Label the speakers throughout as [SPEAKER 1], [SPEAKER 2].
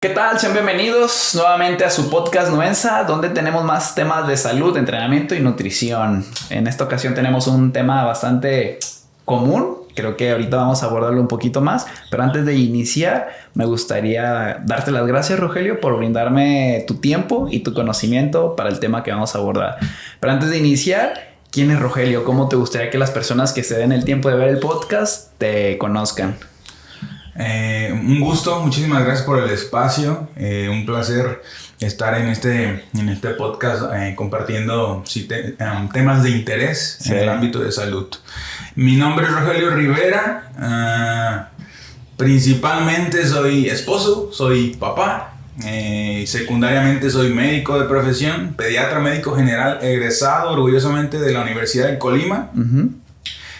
[SPEAKER 1] ¿Qué tal? Sean bienvenidos nuevamente a su podcast Nuensa, donde tenemos más temas de salud, entrenamiento y nutrición. En esta ocasión tenemos un tema bastante común. Creo que ahorita vamos a abordarlo un poquito más, pero antes de iniciar me gustaría darte las gracias, Rogelio, por brindarme tu tiempo y tu conocimiento para el tema que vamos a abordar. Pero antes de iniciar, ¿quién es Rogelio? ¿Cómo te gustaría que las personas que se den el tiempo de ver el podcast te conozcan?
[SPEAKER 2] Un gusto, muchísimas gracias por el espacio, un placer estar en este podcast compartiendo temas de interés en el ámbito de salud. Mi nombre es Rogelio Rivera, principalmente soy esposo, soy papá, secundariamente soy médico de profesión, pediatra médico general egresado orgullosamente de la Universidad de Colima.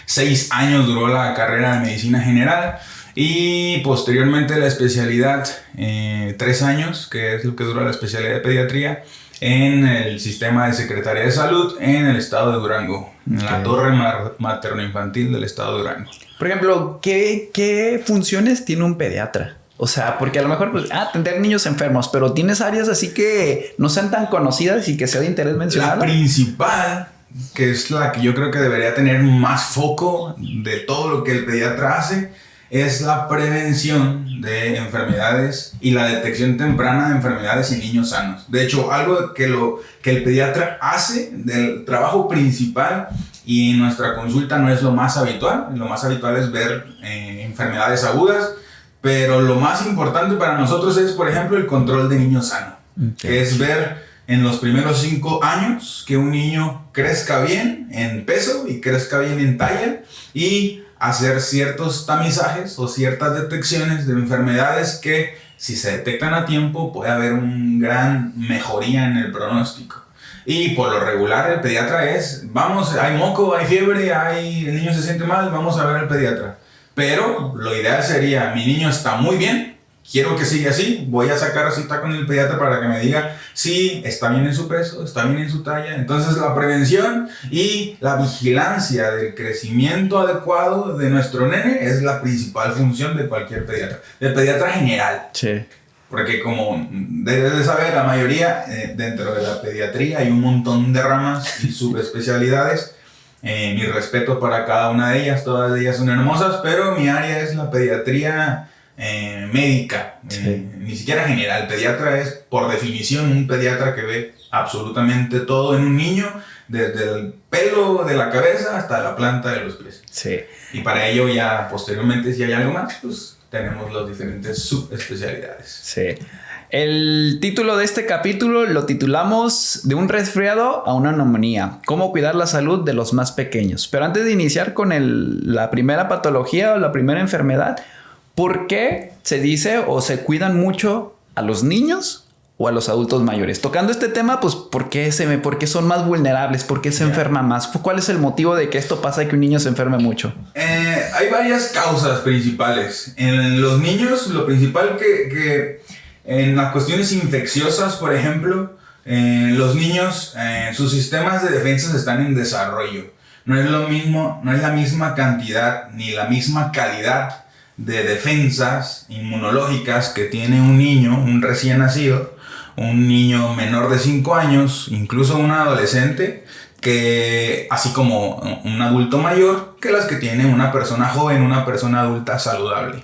[SPEAKER 2] 6 años duró la carrera de medicina general. Y posteriormente la especialidad, 3 años, que es lo que dura la especialidad de pediatría, en el sistema de Secretaría de Salud en el estado de Durango, en la torre materno-infantil del estado de Durango.
[SPEAKER 1] Por ejemplo, ¿qué funciones tiene un pediatra? O sea, porque a lo mejor atender niños enfermos, pero tienes áreas así que no sean tan conocidas y que sea de interés mencionar.
[SPEAKER 2] La principal, que es la que yo creo que debería tener más foco de todo lo que el pediatra hace, es la prevención de enfermedades y la detección temprana de enfermedades en niños sanos. De hecho, algo que el pediatra hace del trabajo principal y en nuestra consulta no es lo más habitual. Lo más habitual es ver enfermedades agudas, pero lo más importante para nosotros es, por ejemplo, el control de niños sanos, que es ver en los primeros 5 años que un niño crezca bien en peso y crezca bien en talla y hacer ciertos tamizajes o ciertas detecciones de enfermedades que, si se detectan a tiempo, puede haber una gran mejoría en el pronóstico. Y por lo regular el pediatra hay moco, hay fiebre, el niño se siente mal, vamos a ver al pediatra. Pero lo ideal sería, mi niño está muy bien, quiero que siga así, voy a sacar cita con el pediatra para que me diga si está bien en su peso, está bien en su talla. Entonces la prevención y la vigilancia del crecimiento adecuado de nuestro nene es la principal función de cualquier pediatra, del pediatra general.
[SPEAKER 1] Sí.
[SPEAKER 2] Porque como debes de saber, la mayoría dentro de la pediatría hay un montón de ramas y subespecialidades. Mi respeto para cada una de ellas, todas ellas son hermosas, pero mi área es la pediatría médica, ni siquiera general. Pediatra es, por definición, un pediatra que ve absolutamente todo en un niño, desde el pelo de la cabeza hasta la planta de los pies.
[SPEAKER 1] Sí.
[SPEAKER 2] Y para ello ya posteriormente, si hay algo más, pues tenemos las diferentes subespecialidades.
[SPEAKER 1] Sí. El título de este capítulo lo titulamos De un resfriado a una neumonía. Cómo cuidar la salud de los más pequeños. Pero antes de iniciar con la primera patología o la primera enfermedad, ¿por qué se dice o se cuidan mucho a los niños o a los adultos mayores? Tocando este tema, pues, ¿por qué son más vulnerables? ¿Por qué se enferma más? ¿Cuál es el motivo de que esto pasa y que un niño se enferme mucho?
[SPEAKER 2] Hay varias causas principales. En los niños, lo principal que en las cuestiones infecciosas, por ejemplo, los niños, sus sistemas de defensas están en desarrollo. No es lo mismo, no es la misma cantidad ni la misma calidad de defensas inmunológicas que tiene un niño, un recién nacido, un niño menor de 5 años, incluso un adolescente, que así como un adulto mayor, que las que tiene una persona joven, una persona adulta saludable.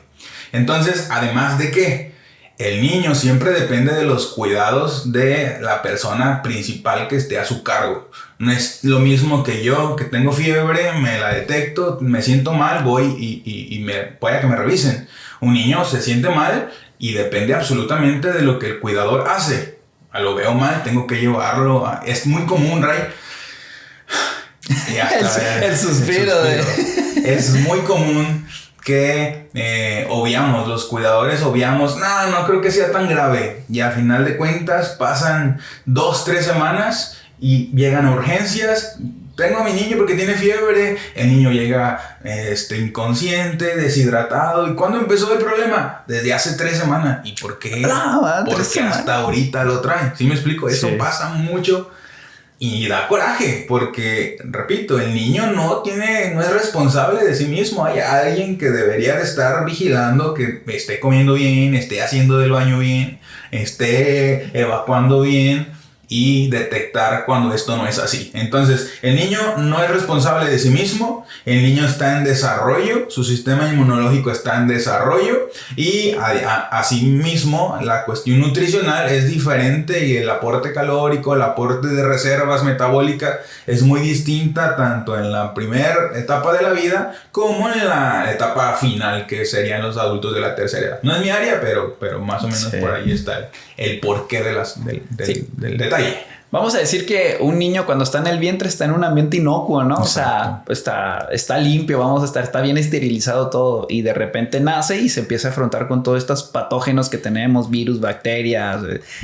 [SPEAKER 2] Entonces, además de que el niño siempre depende de los cuidados de la persona principal que esté a su cargo. No es lo mismo que yo, que tengo fiebre, me la detecto, me siento mal, voy y voy a que me revisen. Un niño se siente mal y depende absolutamente de lo que el cuidador hace. Lo veo mal, tengo que llevarlo. Es muy común, Ray.
[SPEAKER 1] El suspiro.
[SPEAKER 2] Es muy común que los cuidadores obviamos, no creo que sea tan grave. Y a final de cuentas pasan 2-3 semanas y llegan a urgencias. Tengo a mi niño porque tiene fiebre. El niño llega inconsciente, deshidratado. ¿Y cuándo empezó el problema? Desde hace 3 semanas. ¿Y por qué? Porque hasta ahorita lo traen. ¿Sí me explico? Eso pasa mucho. Y da coraje, porque, repito, el niño no es responsable de sí mismo. Hay alguien que debería de estar vigilando que esté comiendo bien, esté haciendo del baño bien, esté evacuando bien y detectar cuando esto no es así. Entonces, el niño no es responsable de sí mismo, el niño está en desarrollo, su sistema inmunológico está en desarrollo y asimismo la cuestión nutricional es diferente y el aporte calórico, el aporte de reservas metabólicas es muy distinta tanto en la primera etapa de la vida como en la etapa final, que serían los adultos de la tercera edad. No es mi área, pero más o menos por ahí está el porqué del detalle.
[SPEAKER 1] Vamos a decir que un niño cuando está en el vientre está en un ambiente inocuo, ¿no?
[SPEAKER 2] Exacto.
[SPEAKER 1] O sea, está limpio, está bien esterilizado todo y de repente nace y se empieza a afrontar con todos estos patógenos que tenemos, virus, bacterias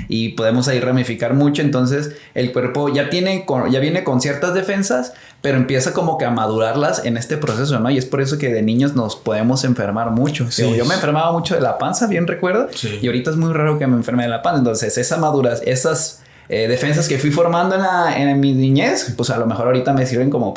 [SPEAKER 1] y podemos ahí ramificar mucho. Entonces el cuerpo ya viene con ciertas defensas, pero empieza como que a madurarlas en este proceso, ¿no? Y es por eso que de niños nos podemos enfermar mucho.
[SPEAKER 2] Sí,
[SPEAKER 1] yo me enfermaba mucho de la panza, bien recuerdo, y ahorita es muy raro que me enferme de la panza. Entonces esa madurez, esas defensas que fui formando en mi niñez, pues a lo mejor ahorita me sirven como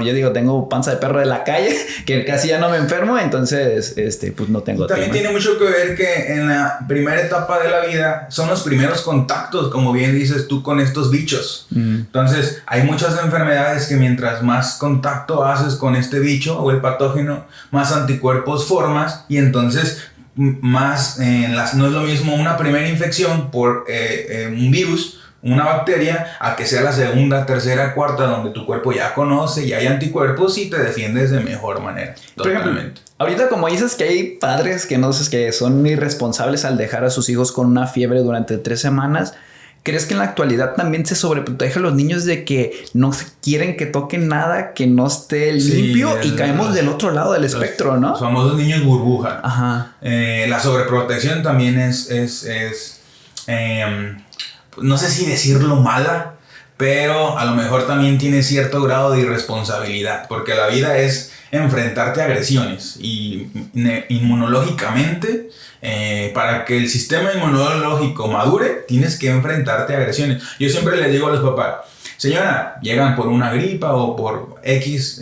[SPEAKER 1] yo digo, tengo panza de perro de la calle, que casi ya no me enfermo, entonces pues no tengo
[SPEAKER 2] También tiene mucho que ver que en la primera etapa de la vida son los primeros contactos, como bien dices tú, con estos bichos. Entonces hay muchas enfermedades que mientras más contacto haces con este bicho o el patógeno, más anticuerpos formas y entonces más no es lo mismo una primera infección por un virus, una bacteria, a que sea la segunda, tercera, cuarta, donde tu cuerpo ya conoce y hay anticuerpos y te defiendes de mejor manera.
[SPEAKER 1] Por ejemplo, ahorita como dices que hay padres que son irresponsables al dejar a sus hijos con una fiebre durante 3 semanas, ¿crees que en la actualidad también se sobreprotege a los niños de que no quieren que toquen nada que no esté limpio y caemos del otro lado del espectro, ¿no?
[SPEAKER 2] Los famosos niños burbuja.
[SPEAKER 1] Ajá.
[SPEAKER 2] La sobreprotección también es no sé si decirlo mala, pero a lo mejor también tiene cierto grado de irresponsabilidad, porque la vida es enfrentarte a agresiones y inmunológicamente, para que el sistema inmunológico madure, tienes que enfrentarte a agresiones. Yo siempre les digo a los papás, señora, llegan por una gripa o por X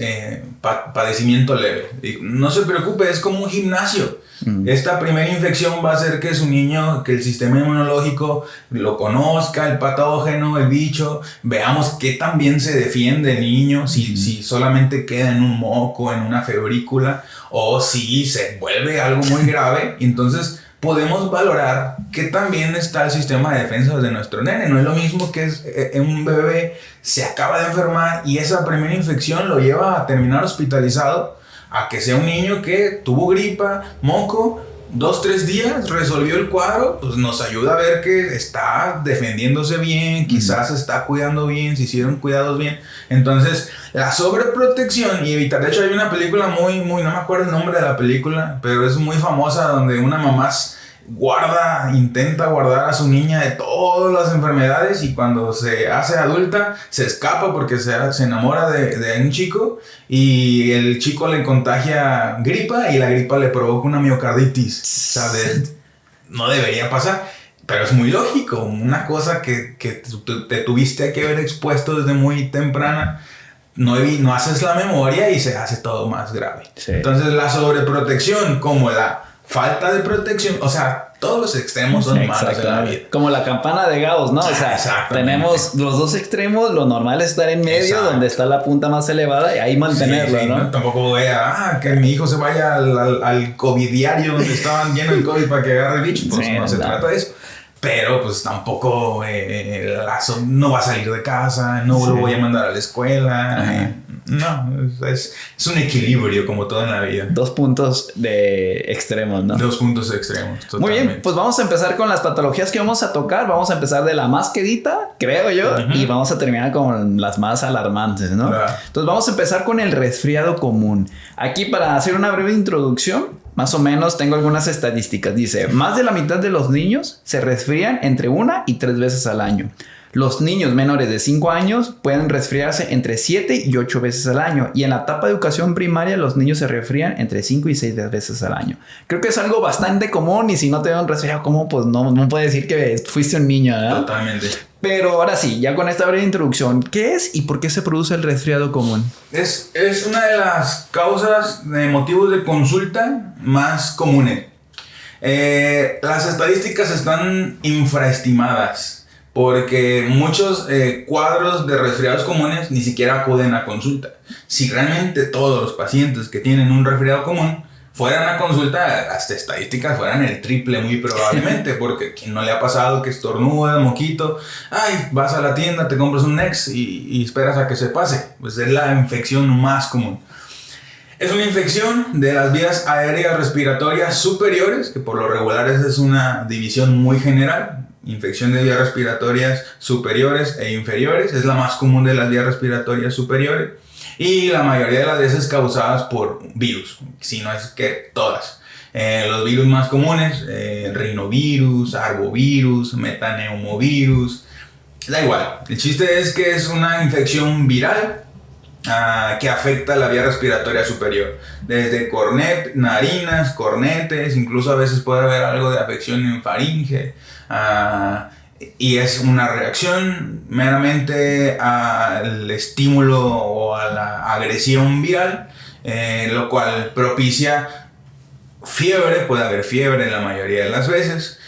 [SPEAKER 2] padecimiento leve, no se preocupe, es como un gimnasio. Esta primera infección va a hacer que su niño, que el sistema inmunológico lo conozca, el patógeno, el bicho, veamos qué tan bien se defiende el niño, si solamente queda en un moco, en una febrícula, o si se vuelve algo muy grave. Entonces podemos valorar qué tan bien está el sistema de defensa de nuestro nene. No es lo mismo que un bebé se acaba de enfermar y esa primera infección lo lleva a terminar hospitalizado, a que sea un niño que tuvo gripa, moco, 2-3 días, resolvió el cuadro, pues nos ayuda a ver que está defendiéndose bien, quizás se está cuidando bien, se hicieron cuidados bien. Entonces, la sobreprotección y evitar, de hecho hay una película muy, no me acuerdo el nombre de la película, pero es muy famosa, donde una mamá intenta guardar a su niña de todas las enfermedades y cuando se hace adulta se escapa porque se enamora de un chico y el chico le contagia gripa y la gripa le provoca una miocarditis. O sea, no debería pasar, pero es muy lógico, una cosa que te tuviste que haber expuesto desde muy temprana. No haces la memoria y se hace todo más grave. Sí. Entonces la sobreprotección como la falta de protección, o sea, todos los extremos son malos en la vida.
[SPEAKER 1] Como la campana de Gauss, ¿no? O sea, tenemos los dos extremos, lo normal es estar en medio, donde está la punta más elevada y ahí mantenerlo, sí, ¿no?
[SPEAKER 2] Tampoco voy que mi hijo se vaya al covidiario donde estaban llenos de COVID para que agarre el bicho, pues no se trata de eso. Pero pues tampoco no va a salir de casa, no lo voy a mandar a la escuela. No, es un equilibrio como todo en la vida.
[SPEAKER 1] 2 puntos de extremos, ¿no?
[SPEAKER 2] 2 puntos extremos, totalmente.
[SPEAKER 1] Muy bien, pues vamos a empezar con las patologías que vamos a tocar. Vamos a empezar de la más quedita, creo yo, y vamos a terminar con las más alarmantes, ¿no? Claro. Entonces vamos a empezar con el resfriado común. Aquí, para hacer una breve introducción, más o menos tengo algunas estadísticas. Dice, más de la mitad de los niños se resfrían entre 1 y 3 veces al año. Los niños menores de 5 años pueden resfriarse entre 7 y 8 veces al año. Y en la etapa de educación primaria, los niños se resfrían entre 5 y 6 veces al año. Creo que es algo bastante común y si no te dan resfriado, ¿cómo? Pues no puedes decir que fuiste un niño, ¿no?
[SPEAKER 2] Totalmente.
[SPEAKER 1] Pero ahora sí, ya con esta breve introducción, ¿qué es y por qué se produce el resfriado común?
[SPEAKER 2] Es una de las causas de motivos de consulta más comunes. Las estadísticas están infraestimadas porque muchos cuadros de resfriados comunes ni siquiera acuden a consulta. Si realmente todos los pacientes que tienen un resfriado común fueran a consulta, las estadísticas fueran el triple muy probablemente, porque quien no le ha pasado que estornuda, moquito, ay, vas a la tienda, te compras un Nex y esperas a que se pase. Pues es la infección más común. Es una infección de las vías aéreas respiratorias superiores, que por lo regular es una división muy general. Infección de vías respiratorias superiores e inferiores es la más común de las vías respiratorias superiores. Y la mayoría de las veces causadas por virus, si no es que todas. Los virus más comunes, rinovirus, arbovirus, metaneumovirus, da igual. El chiste es que es una infección viral que afecta la vía respiratoria superior. Desde narinas, cornetes, incluso a veces puede haber algo de afección en faringe. Y es una reacción meramente al estímulo o a la agresión viral, lo cual propicia fiebre. Puede haber fiebre en la mayoría de las veces.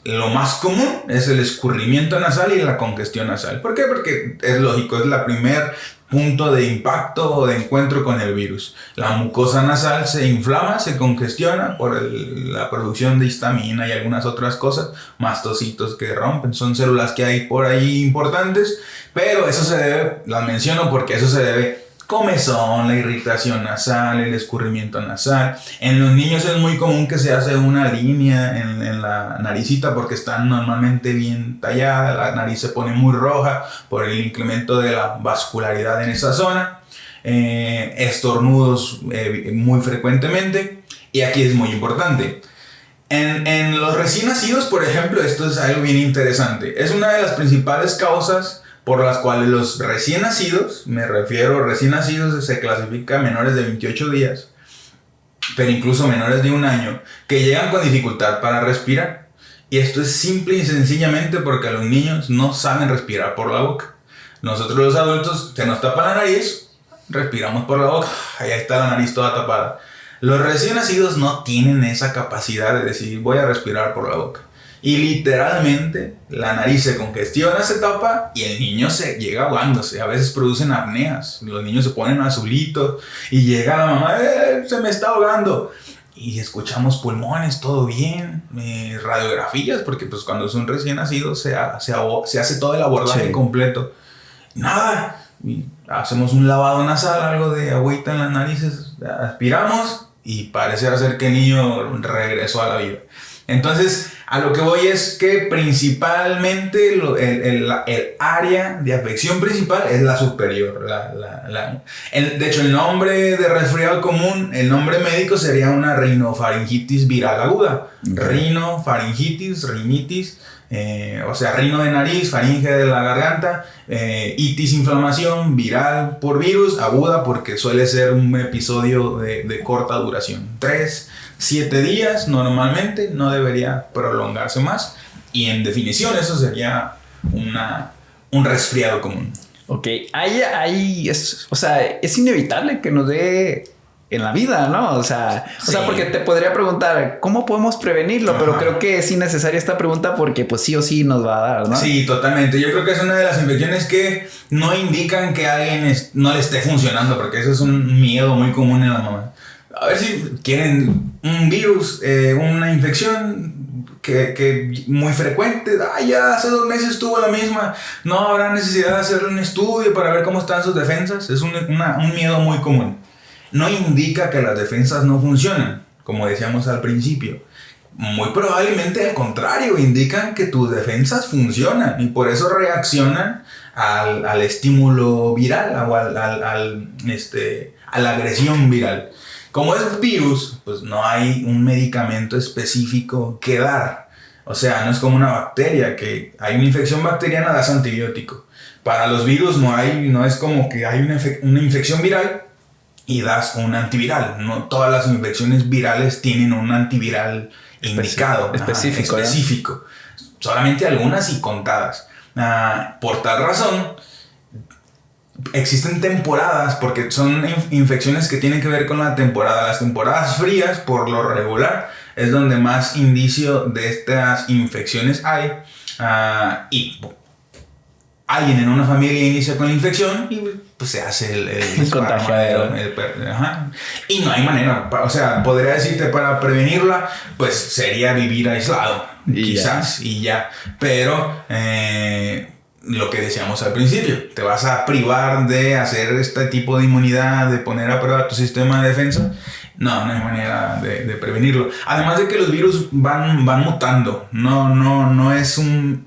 [SPEAKER 2] Lo más común es el escurrimiento nasal y la congestión nasal. ¿Por qué? Porque es lógico, es la primer punto de impacto o de encuentro con el virus. La mucosa nasal se inflama, se congestiona por la producción de histamina y algunas otras cosas, mastocitos que rompen, son células que hay por ahí importantes, pero eso se debe, las menciono porque eso se debe comezón, la irritación nasal, el escurrimiento nasal. En los niños es muy común que se hace una línea en la naricita porque está normalmente bien tallada, la nariz se pone muy roja por el incremento de la vascularidad en esa zona. Estornudos muy frecuentemente, y aquí es muy importante. En los recién nacidos, por ejemplo, esto es algo bien interesante. Es una de las principales causas por las cuales los recién nacidos, me refiero, recién nacidos se clasifica menores de 28 días, pero incluso menores de un año, que llegan con dificultad para respirar. Y esto es simple y sencillamente porque los niños no saben respirar por la boca. Nosotros los adultos, se nos tapa la nariz, respiramos por la boca, ahí está la nariz toda tapada. Los recién nacidos no tienen esa capacidad de decir voy a respirar por la boca. Y literalmente la nariz se congestiona, se tapa y el niño se llega ahogándose. A veces producen apneas. Los niños se ponen azulitos y llega la mamá, se me está ahogando. Y escuchamos pulmones, todo bien, radiografías, porque pues cuando es un recién nacido se hace todo el abordaje completo. Nada, y hacemos un lavado nasal, algo de agüita en las narices, aspiramos y parece ser que el niño regresó a la vida. Entonces, a lo que voy es que principalmente el área de afección principal es la superior. De hecho, el nombre de resfriado común, el nombre médico sería una rinofaringitis viral aguda. Rinofaringitis, rinitis, o sea, rino de nariz, faringe de la garganta, itis, inflamación, viral por virus, aguda porque suele ser un episodio de corta duración. 3-7 días normalmente, no debería prolongarse más, y en definición eso sería un resfriado común.
[SPEAKER 1] Ok, es inevitable que nos dé en la vida, ¿no? O sea, porque te podría preguntar ¿cómo podemos prevenirlo? Ajá. Pero creo que es innecesaria esta pregunta porque pues sí o sí nos va a dar, ¿no?
[SPEAKER 2] Sí, totalmente. Yo creo que es una de las infecciones que no indican que a alguien no le esté funcionando, porque eso es un miedo muy común en la mamá. A ver si quieren un virus, una infección que muy frecuente. Ya hace 2 meses tuvo la misma. No habrá necesidad de hacerle un estudio para ver cómo están sus defensas. Es un miedo muy común. No indica que las defensas no funcionan, como decíamos al principio. Muy probablemente al contrario, indican que tus defensas funcionan y por eso reaccionan al estímulo viral o a la agresión viral. Como es virus, pues no hay un medicamento específico que dar. O sea, no es como una bacteria, que hay una infección bacteriana, das antibiótico. Para los virus no es como que hay una infección viral y das un antiviral. No todas las infecciones virales tienen un antiviral indicado.
[SPEAKER 1] Específico.
[SPEAKER 2] Solamente algunas y contadas. Por tal razón, existen temporadas, porque son infecciones que tienen que ver con la temporada. Las temporadas frías, por lo regular, es donde más indicio de estas infecciones hay. Y alguien en una familia inicia con la infección y pues se hace el
[SPEAKER 1] contagiadero.
[SPEAKER 2] Y no hay manera, o sea, podría decirte para prevenirla, pues sería vivir aislado, quizás, y ya. Pero lo que decíamos al principio, te vas a privar de hacer este tipo de inmunidad, de poner a prueba tu sistema de defensa. No hay manera de prevenirlo. Además de que los virus van mutando. No es un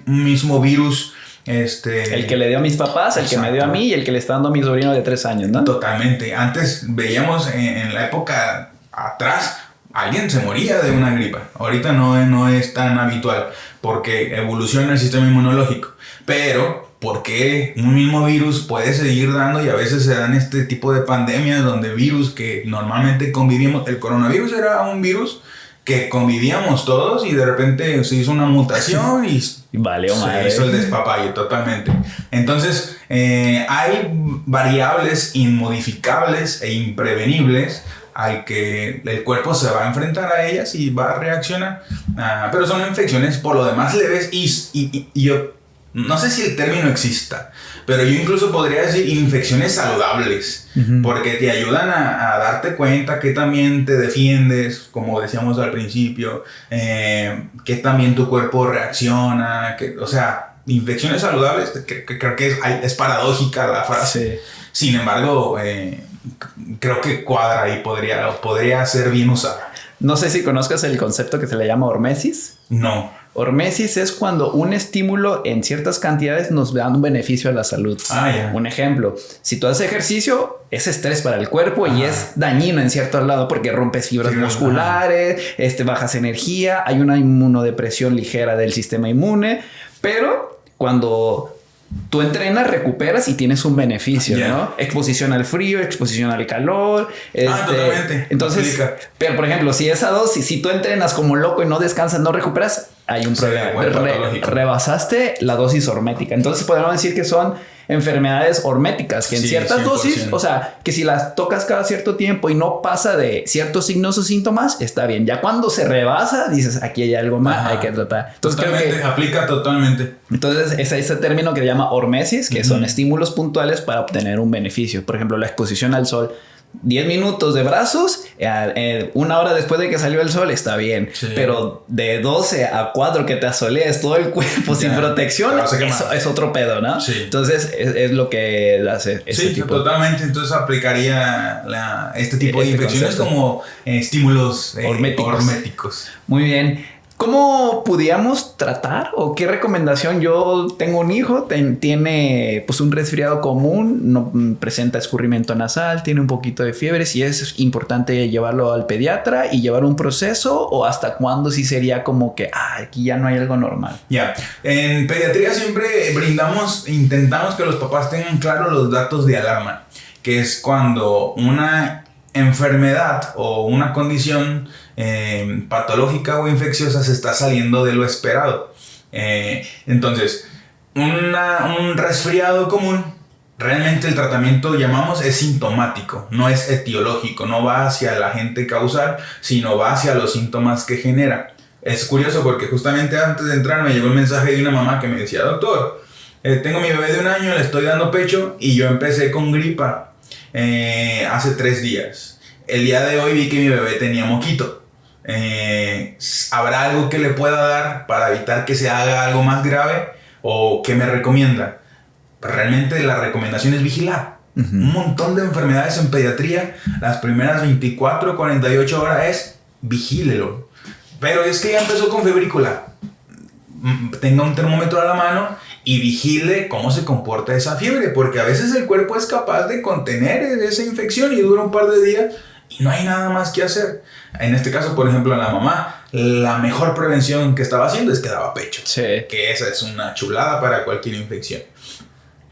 [SPEAKER 2] mismo virus.
[SPEAKER 1] El que le dio a mis papás, el que me dio a mí y el que le está dando a mi sobrino de 3 años, ¿no?
[SPEAKER 2] Totalmente. Antes veíamos en la época atrás, alguien se moría de una gripa. Ahorita no es tan habitual porque evoluciona el sistema inmunológico. Pero ¿por qué un mismo virus puede seguir dando y a veces se dan este tipo de pandemias donde virus que normalmente convivíamos? El coronavirus era un virus que convivíamos todos y de repente se hizo una mutación y
[SPEAKER 1] vale,
[SPEAKER 2] se hizo el despapalle totalmente. Entonces hay variables inmodificables e imprevenibles al que el cuerpo se va a enfrentar a ellas y va a reaccionar. Pero son infecciones por lo demás leves y yo no sé si el término exista, pero yo incluso podría decir infecciones saludables, porque te ayudan a darte cuenta que también te defiendes, como decíamos al principio, que también tu cuerpo reacciona, o sea, infecciones saludables, que creo que es paradójica la frase. Sí. Sin embargo, creo que cuadra y podría ser bien usada.
[SPEAKER 1] No sé si conozcas el concepto que se le llama hormesis.
[SPEAKER 2] No.
[SPEAKER 1] Hormesis es cuando un estímulo en ciertas cantidades nos da un beneficio a la salud. Un ejemplo, si tú haces ejercicio, es estrés para el cuerpo y es dañino en cierto lado porque rompes fibras musculares, bajas energía, hay una inmunodepresión ligera del sistema inmune, pero cuando tú entrenas, recuperas y tienes un beneficio, ¿no? Exposición al frío, exposición al calor.
[SPEAKER 2] Totalmente.
[SPEAKER 1] Entonces, pero por ejemplo, si esa dosis, si tú entrenas como loco y no descansas, no recuperas, hay un problema. Rebasaste la dosis hormética. Entonces podemos decir que son enfermedades horméticas, que en ciertas 100%. Dosis, o sea, que si las tocas cada cierto tiempo y no pasa de ciertos signos o síntomas, está bien. Ya cuando se rebasa, dices, aquí hay algo más, hay que tratar.
[SPEAKER 2] Entonces, totalmente, creo que aplica totalmente.
[SPEAKER 1] Entonces, es ese término que se llama hormesis, que son estímulos puntuales para obtener un beneficio. Por ejemplo, la exposición al sol. 10 minutos de brazos, 1 hora después de que salió el sol está bien, pero de 12 a 4 que te asolees todo el cuerpo sin protección, es otro pedo, ¿no? Sí. Entonces es lo que hace ese tipo.
[SPEAKER 2] Totalmente. Entonces aplicaría este tipo de infecciones como estímulos horméticos.
[SPEAKER 1] Muy bien. ¿Cómo pudiéramos tratar o qué recomendación? Yo tengo un hijo, tiene pues un resfriado común, no presenta escurrimiento nasal, tiene un poquito de fiebre. Si es importante llevarlo al pediatra y llevar un proceso, o hasta cuándo sí sería como que aquí ya no hay algo normal.
[SPEAKER 2] En pediatría siempre intentamos que los papás tengan claro los datos de alarma, que es cuando una enfermedad o una condición patológica o infecciosa se está saliendo de lo esperado. Entonces, un resfriado común, realmente el tratamiento es sintomático, no es etiológico, no va hacia el agente causal, sino va hacia los síntomas que genera. Es curioso porque justamente antes de entrar me llegó el mensaje de una mamá que me decía: doctor, tengo mi bebé de 1 año, le estoy dando pecho y yo empecé con gripa hace 3 días. El día de hoy vi que mi bebé tenía moquito. ¿Habrá algo que le pueda dar para evitar que se haga algo más grave? ¿O qué me recomienda? Realmente la recomendación es vigilar. Un montón de enfermedades en pediatría, las primeras 24 o 48 horas es vigílelo. Pero es que ya empezó con febrícula. Tenga un termómetro a la mano y vigile cómo se comporta esa fiebre, porque a veces el cuerpo es capaz de contener esa infección y dura un par de días y no hay nada más que hacer. En este caso, por ejemplo, a la mamá, la mejor prevención que estaba haciendo es que daba pecho. Que esa es una chulada para cualquier infección.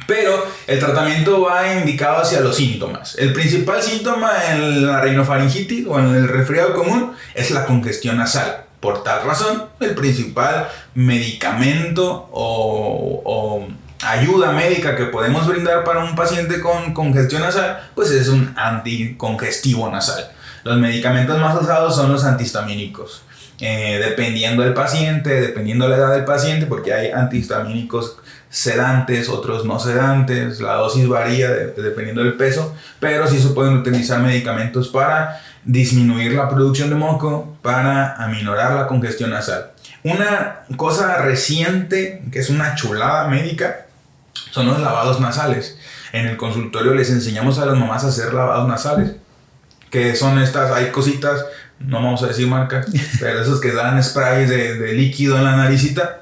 [SPEAKER 2] Pero el tratamiento va indicado hacia los síntomas. El principal síntoma en la rinofaringitis o en el resfriado común es la congestión nasal. Por tal razón, el principal medicamento o ayuda médica que podemos brindar para un paciente con congestión nasal, pues es un anticongestivo nasal. Los medicamentos más usados son los antihistamínicos. Dependiendo del paciente, dependiendo de la edad del paciente, porque hay antihistamínicos sedantes, otros no sedantes, la dosis varía dependiendo del peso, pero sí se pueden utilizar medicamentos para disminuir la producción de moco, para aminorar la congestión nasal. Una cosa reciente, que es una chulada médica, son los lavados nasales. En el consultorio les enseñamos a las mamás a hacer lavados nasales, que son estas, hay cositas, no vamos a decir marcas, pero esos que dan sprays de líquido en la naricita.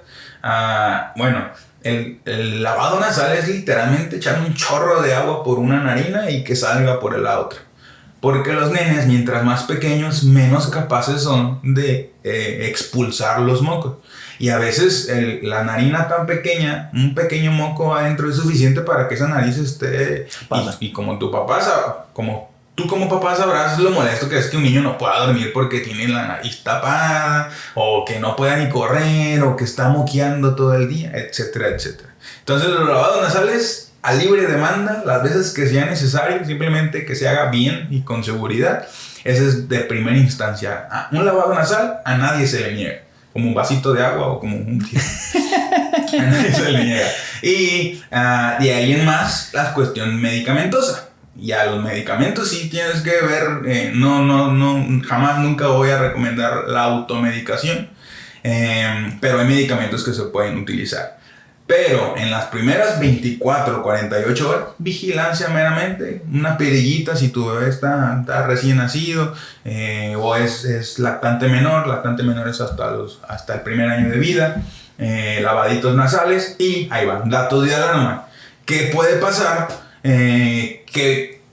[SPEAKER 2] Bueno, el lavado nasal es literalmente echar un chorro de agua por una narina y que salga por la otra. Porque los nenes, mientras más pequeños, menos capaces son de expulsar los mocos. Y a veces la narina tan pequeña, un pequeño moco adentro es suficiente para que esa nariz esté... Y como tu papá tú como papá sabrás lo molesto que es que un niño no pueda dormir porque tiene la nariz tapada, o que no pueda ni correr, o que está moqueando todo el día, etcétera, etcétera. Entonces los lavados nasales a libre demanda, las veces que sea necesario, simplemente que se haga bien y con seguridad. Ese es de primera instancia. Un lavado nasal a nadie se le niega, como un vasito de agua o como un tío. A nadie se le niega. Y de ahí en más, la cuestión medicamentosa. Ya los medicamentos sí tienes que ver, jamás nunca voy a recomendar la automedicación, pero hay medicamentos que se pueden utilizar. Pero en las primeras 24 o 48 horas, vigilancia meramente, una perillita si tu bebé está recién nacido, o es lactante menor es hasta el primer año de vida, lavaditos nasales, y ahí van, datos de alarma. ¿Qué puede pasar? Que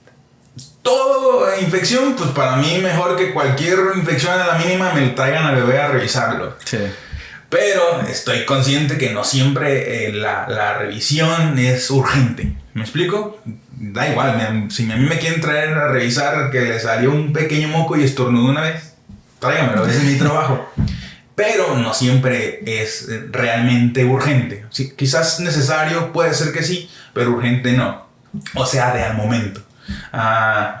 [SPEAKER 2] toda infección, pues para mí mejor que cualquier infección a la mínima me traigan al bebé a revisarlo.
[SPEAKER 1] Sí.
[SPEAKER 2] Pero estoy consciente que no siempre la revisión es urgente. ¿Me explico? Da igual, si a mí me quieren traer a revisar que le salió un pequeño moco y estornudó una vez, tráigamelo, ese es mi trabajo. Pero no siempre es realmente urgente. Sí, quizás necesario, puede ser que sí, pero urgente no. O sea, de al momento.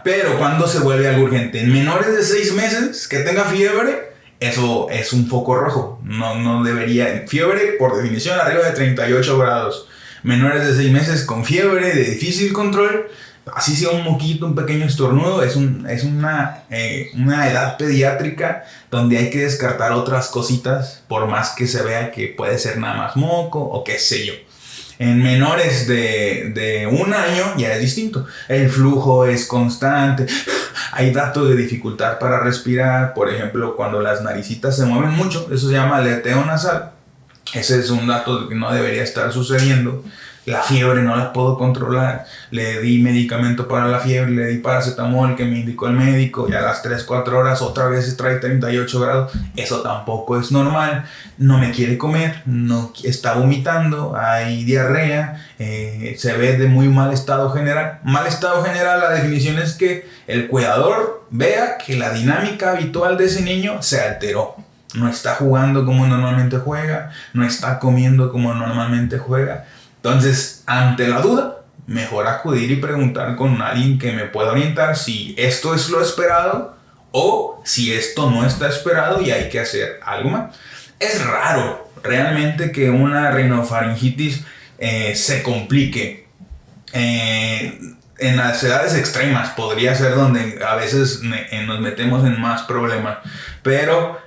[SPEAKER 2] Pero cuando se vuelve algo urgente, en menores de 6 meses que tenga fiebre, eso es un foco rojo. No debería. Fiebre, por definición, arriba de 38 grados. Menores de 6 meses con fiebre de difícil control, así sea un moquito, un pequeño estornudo, es una edad pediátrica donde hay que descartar otras cositas, por más que se vea que puede ser nada más moco o qué sé yo. En menores de 1 año ya es distinto. El flujo es constante. Hay datos de dificultad para respirar. Por ejemplo, cuando las naricitas se mueven mucho, eso se llama aleteo nasal. Ese es un dato que no debería estar sucediendo. La fiebre no la puedo controlar. Le di medicamento para la fiebre, le di paracetamol que me indicó el médico, y a las 3-4 horas otra vez trae 38 grados. Eso tampoco es normal. No me quiere comer, no está vomitando, hay diarrea, se ve de muy mal estado general. Mal estado general, la definición es que el cuidador vea que la dinámica habitual de ese niño se alteró. No está jugando como normalmente juega, no está comiendo como normalmente juega. Entonces, ante la duda, mejor acudir y preguntar con alguien que me pueda orientar si esto es lo esperado o si esto no está esperado y hay que hacer algo más. Es raro realmente que una rinofaringitis se complique. En las edades extremas podría ser donde a veces nos metemos en más problemas. Pero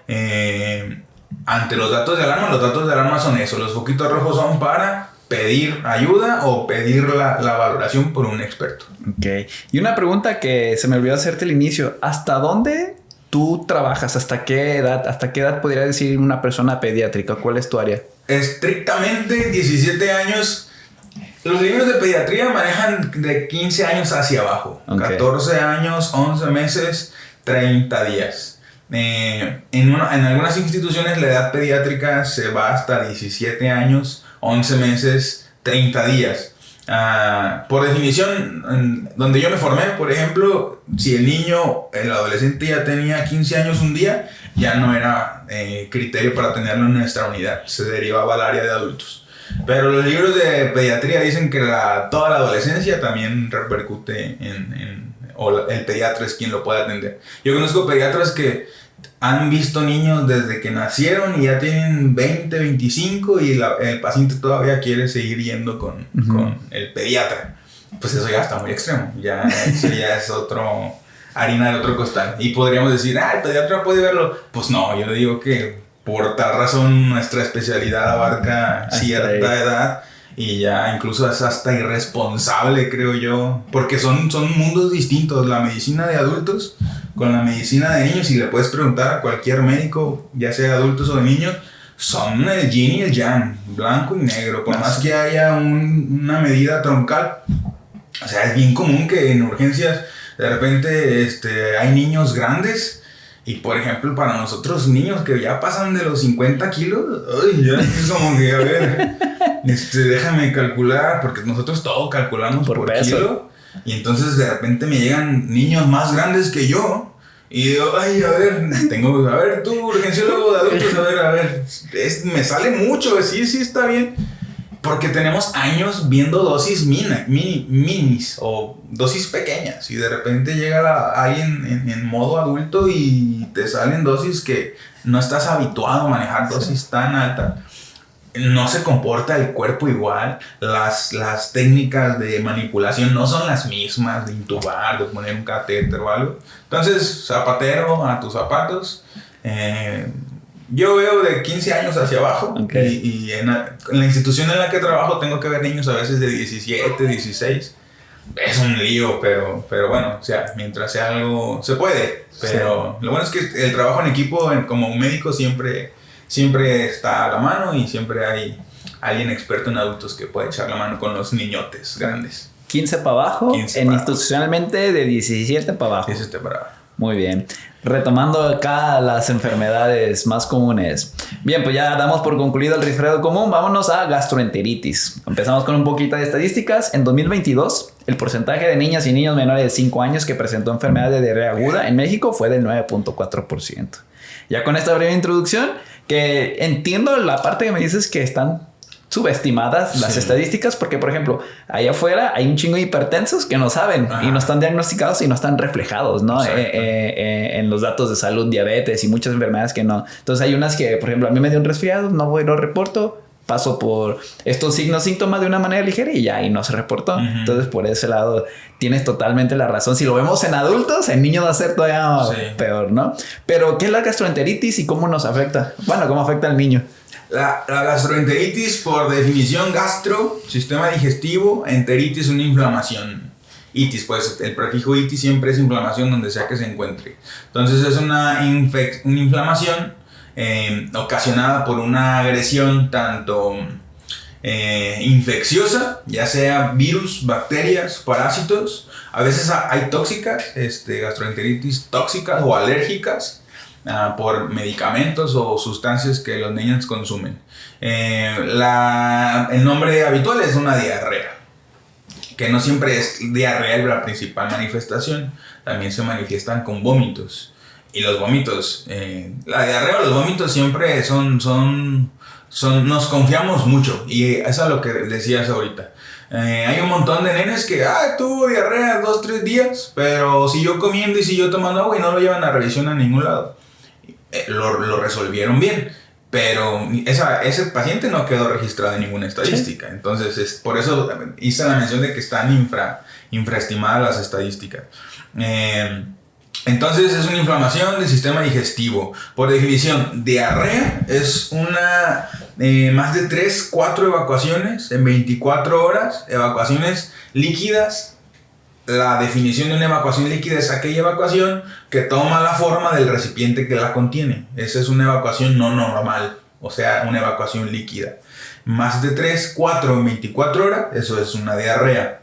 [SPEAKER 2] ante los datos de alarma son eso. Los foquitos rojos son para pedir ayuda o pedir la valoración por un experto.
[SPEAKER 1] Ok. Y una pregunta que se me olvidó hacerte al inicio. ¿Hasta dónde tú trabajas? ¿Hasta qué edad podría decir una persona pediátrica? ¿Cuál es tu área?
[SPEAKER 2] Estrictamente 17 años. Los libros de pediatría manejan de 15 años hacia abajo. Okay. 14 años, 11 meses, 30 días. En algunas instituciones la edad pediátrica se va hasta 17 años, 11 meses, 30 días. Por definición, donde yo me formé, por ejemplo, si el adolescente ya tenía 15 años un día, ya no era criterio para tenerlo en nuestra unidad, se derivaba al área de adultos. Pero los libros de pediatría dicen que toda la adolescencia también repercute o el pediatra es quien lo puede atender. Yo conozco pediatras que han visto niños desde que nacieron y ya tienen 20, 25 y el paciente todavía quiere seguir yendo con el pediatra. Pues eso ya está muy extremo, eso ya es harina de otro costal. Y podríamos decir, el pediatra puede verlo. Pues no, yo digo que por tal razón nuestra especialidad abarca cierta edad y ya incluso es hasta irresponsable, creo yo, porque son mundos distintos, la medicina de adultos con la medicina de niños. Y le puedes preguntar a cualquier médico, ya sea de adultos o de niños, son el yin y el yang, blanco y negro, por más que haya una medida troncal. O sea, es bien común que en urgencias de repente hay niños grandes. Y por ejemplo, para nosotros niños que ya pasan de los 50 kilos, ya es como que, a ver, déjame calcular, porque nosotros todo calculamos por kilo. Y entonces de repente me llegan niños más grandes que yo. Y yo, a ver, tú, urgenciólogo de adultos, a ver, me sale mucho, sí, está bien. Porque tenemos años viendo dosis minis o dosis pequeñas y de repente llega alguien en modo adulto y te salen dosis que no estás habituado a manejar, dosis tan altas. No se comporta el cuerpo igual, las técnicas de manipulación no son las mismas, de intubar, de poner un catéter o algo. Entonces, zapatero a tus zapatos. Yo veo de 15 años hacia abajo, y en la institución en la que trabajo tengo que ver niños a veces de 17, 16. Es un lío, pero bueno, o sea, mientras sea algo, se puede. Pero lo bueno es que el trabajo en equipo como un médico siempre está a la mano y siempre hay alguien experto en adultos que puede echar la mano con los niñotes grandes.
[SPEAKER 1] 15 para abajo, institucionalmente de 17 para abajo.
[SPEAKER 2] 17 para abajo.
[SPEAKER 1] Muy bien. Retomando acá las enfermedades más comunes. Bien, pues ya damos por concluido el resfriado común. Vámonos a gastroenteritis. Empezamos con un poquito de estadísticas. En 2022, el porcentaje de niñas y niños menores de 5 años que presentó enfermedad de diarrea aguda en México fue del 9.4%. Ya con esta breve introducción, que entiendo la parte que me dices que están subestimadas las estadísticas, porque por ejemplo allá afuera hay un chingo de hipertensos que no saben y no están diagnosticados y no están reflejados, ¿no? En los datos de salud, diabetes y muchas enfermedades que no. Entonces hay unas que, por ejemplo, a mí me dio un resfriado, no reporto, paso por estos síntomas de una manera ligera y ya, y no se reportó. Entonces por ese lado tienes totalmente la razón. Si lo vemos en adultos, en niños va a ser todavía peor, ¿no? Pero ¿qué es la gastroenteritis y cómo nos afecta? Bueno, ¿cómo afecta al niño?
[SPEAKER 2] La gastroenteritis, por definición, sistema digestivo, enteritis, una inflamación. Itis, pues el prefijo itis siempre es inflamación donde sea que se encuentre. Entonces es una inflamación ocasionada por una agresión tanto infecciosa, ya sea virus, bacterias, parásitos. A veces hay tóxicas, gastroenteritis tóxicas o alérgicas, por medicamentos o sustancias que los niños consumen. El nombre habitual es una diarrea, que no siempre es diarrea la principal manifestación, también se manifiestan con vómitos. Y los vómitos, la diarrea o los vómitos siempre nos confiamos mucho, y eso es lo que decías ahorita. Hay un montón de nenes que tuvo diarrea 2-3 días, pero siguió comiendo y siguió tomando agua y no lo llevan a revisión a ningún lado. Lo resolvieron bien, pero ese paciente no quedó registrado en ninguna estadística. Entonces por eso hice la mención de que están infraestimadas las estadísticas. Entonces es una inflamación del sistema digestivo. Por definición, diarrea es más de 3-4 evacuaciones en 24 horas, evacuaciones líquidas. La definición de una evacuación líquida es aquella evacuación que toma la forma del recipiente que la contiene. Esa es una evacuación no normal, o sea, una evacuación líquida. Más de 3-4 en 24 horas, eso es una diarrea.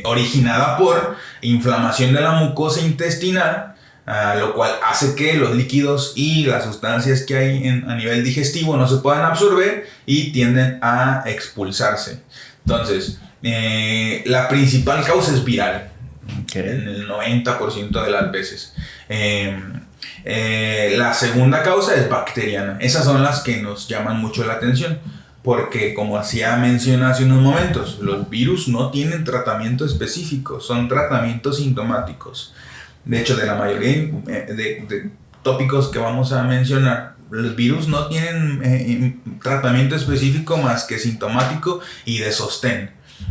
[SPEAKER 2] Originada por inflamación de la mucosa intestinal, lo cual hace que los líquidos y las sustancias que hay a nivel digestivo no se puedan absorber y tienden a expulsarse. Entonces, la principal causa es viral, en el 90% de las veces. La segunda causa es bacteriana. Esas son las que nos llaman mucho la atención. Porque, como hacía mención hace unos momentos, los virus no tienen tratamiento específico, son tratamientos sintomáticos. De hecho, de la mayoría de tópicos que vamos a mencionar, los virus no tienen tratamiento específico más que sintomático y de sostén.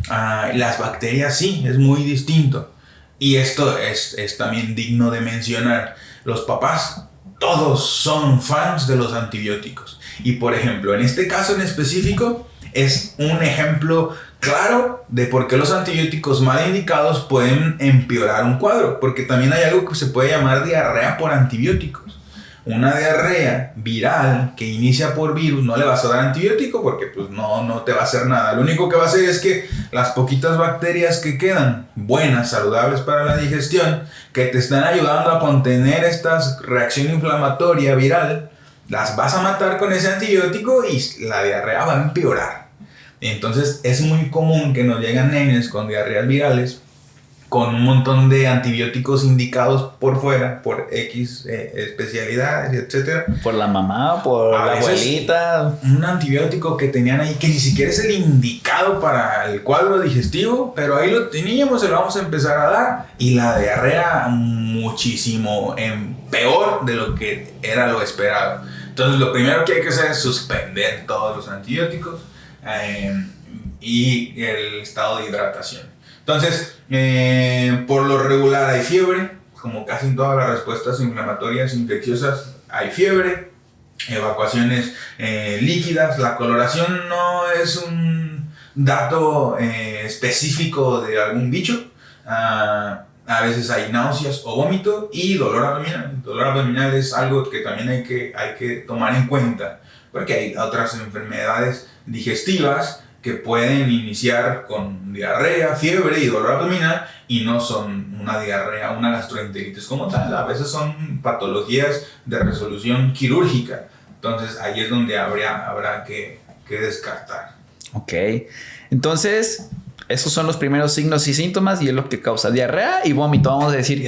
[SPEAKER 2] Las bacterias sí, es muy distinto. Y esto es también digno de mencionar. Los papás, todos son fans de los antibióticos. Y por ejemplo, en este caso en específico, es un ejemplo claro de por qué los antibióticos mal indicados pueden empeorar un cuadro. Porque también hay algo que se puede llamar diarrea por antibióticos. Una diarrea viral que inicia por virus no le vas a dar antibiótico porque pues no te va a hacer nada. Lo único que va a hacer es que las poquitas bacterias que quedan, buenas, saludables para la digestión, que te están ayudando a contener esta reacción inflamatoria viral, las vas a matar con ese antibiótico y la diarrea va a empeorar. Entonces es muy común que nos lleguen nenes con diarreas virales con un montón de antibióticos indicados por fuera, por X especialidades, etc.
[SPEAKER 1] Por la mamá, por la abuelita.
[SPEAKER 2] Un antibiótico que tenían ahí que ni siquiera es el indicado para el cuadro digestivo, pero ahí lo teníamos, se lo vamos a empezar a dar. Y la diarrea muchísimo peor de lo que era lo esperado. Entonces lo primero que hay que hacer es suspender todos los antibióticos y el estado de hidratación. Entonces, por lo regular hay fiebre, como casi en todas las respuestas inflamatorias infecciosas hay fiebre, evacuaciones líquidas. La coloración no es un dato específico de algún bicho. A veces hay náuseas o vómito y dolor abdominal. El dolor abdominal es algo que también hay que tomar en cuenta, porque hay otras enfermedades digestivas que pueden iniciar con diarrea, fiebre y dolor abdominal y no son una diarrea, una gastroenteritis como tal. A veces son patologías de resolución quirúrgica. Entonces ahí es donde habrá que descartar.
[SPEAKER 1] Ok, entonces esos son los primeros signos y síntomas y es lo que causa diarrea y vómito. Vamos a decir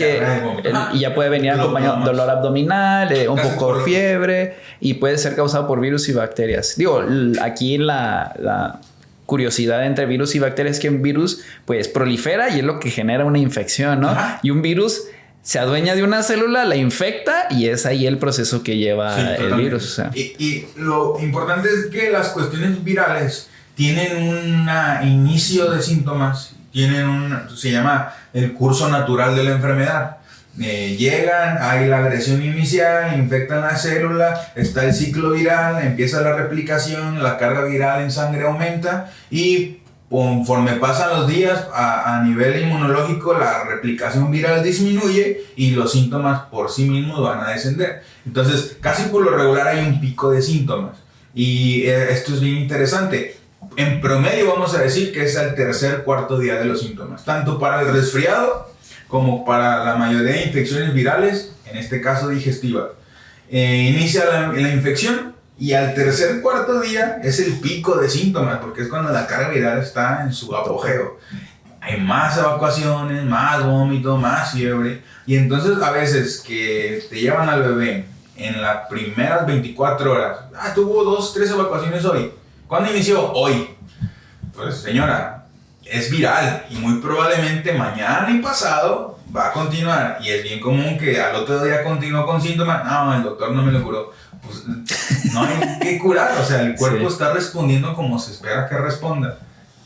[SPEAKER 1] y ya puede venir acompañado de dolor abdominal, un poco de fiebre y puede ser causado por virus y bacterias. Digo, aquí la curiosidad entre virus y bacterias es que un virus pues prolifera y es lo que genera una infección, ¿no? Ajá. Y un virus se adueña de una célula, la infecta y es ahí el proceso que lleva el virus. O sea.
[SPEAKER 2] Y lo importante es que las cuestiones virales tienen un inicio de síntomas, se llama el curso natural de la enfermedad. Llegan, hay la agresión inicial, infectan la célula, está el ciclo viral, empieza la replicación, la carga viral en sangre aumenta y conforme pasan los días a nivel inmunológico la replicación viral disminuye y los síntomas por sí mismos van a descender. Entonces casi por lo regular hay un pico de síntomas y esto es bien interesante. En promedio vamos a decir que es al tercer, cuarto día de los síntomas, tanto para el resfriado como para la mayoría de infecciones virales, en este caso digestivas. Inicia la infección y al tercer, cuarto día es el pico de síntomas, porque es cuando la carga viral está en su apogeo. Hay más evacuaciones, más vómito, más fiebre, y entonces a veces que te llevan al bebé en las primeras 24 horas, tuvo 2, 3 evacuaciones hoy. ¿Cuándo inició? Hoy. Pues señora, es viral y muy probablemente mañana y pasado va a continuar. Y es bien común que al otro día continúe con síntomas. No, el doctor no me lo curó. Pues no hay que curar. O sea, el cuerpo está respondiendo como se espera que responda.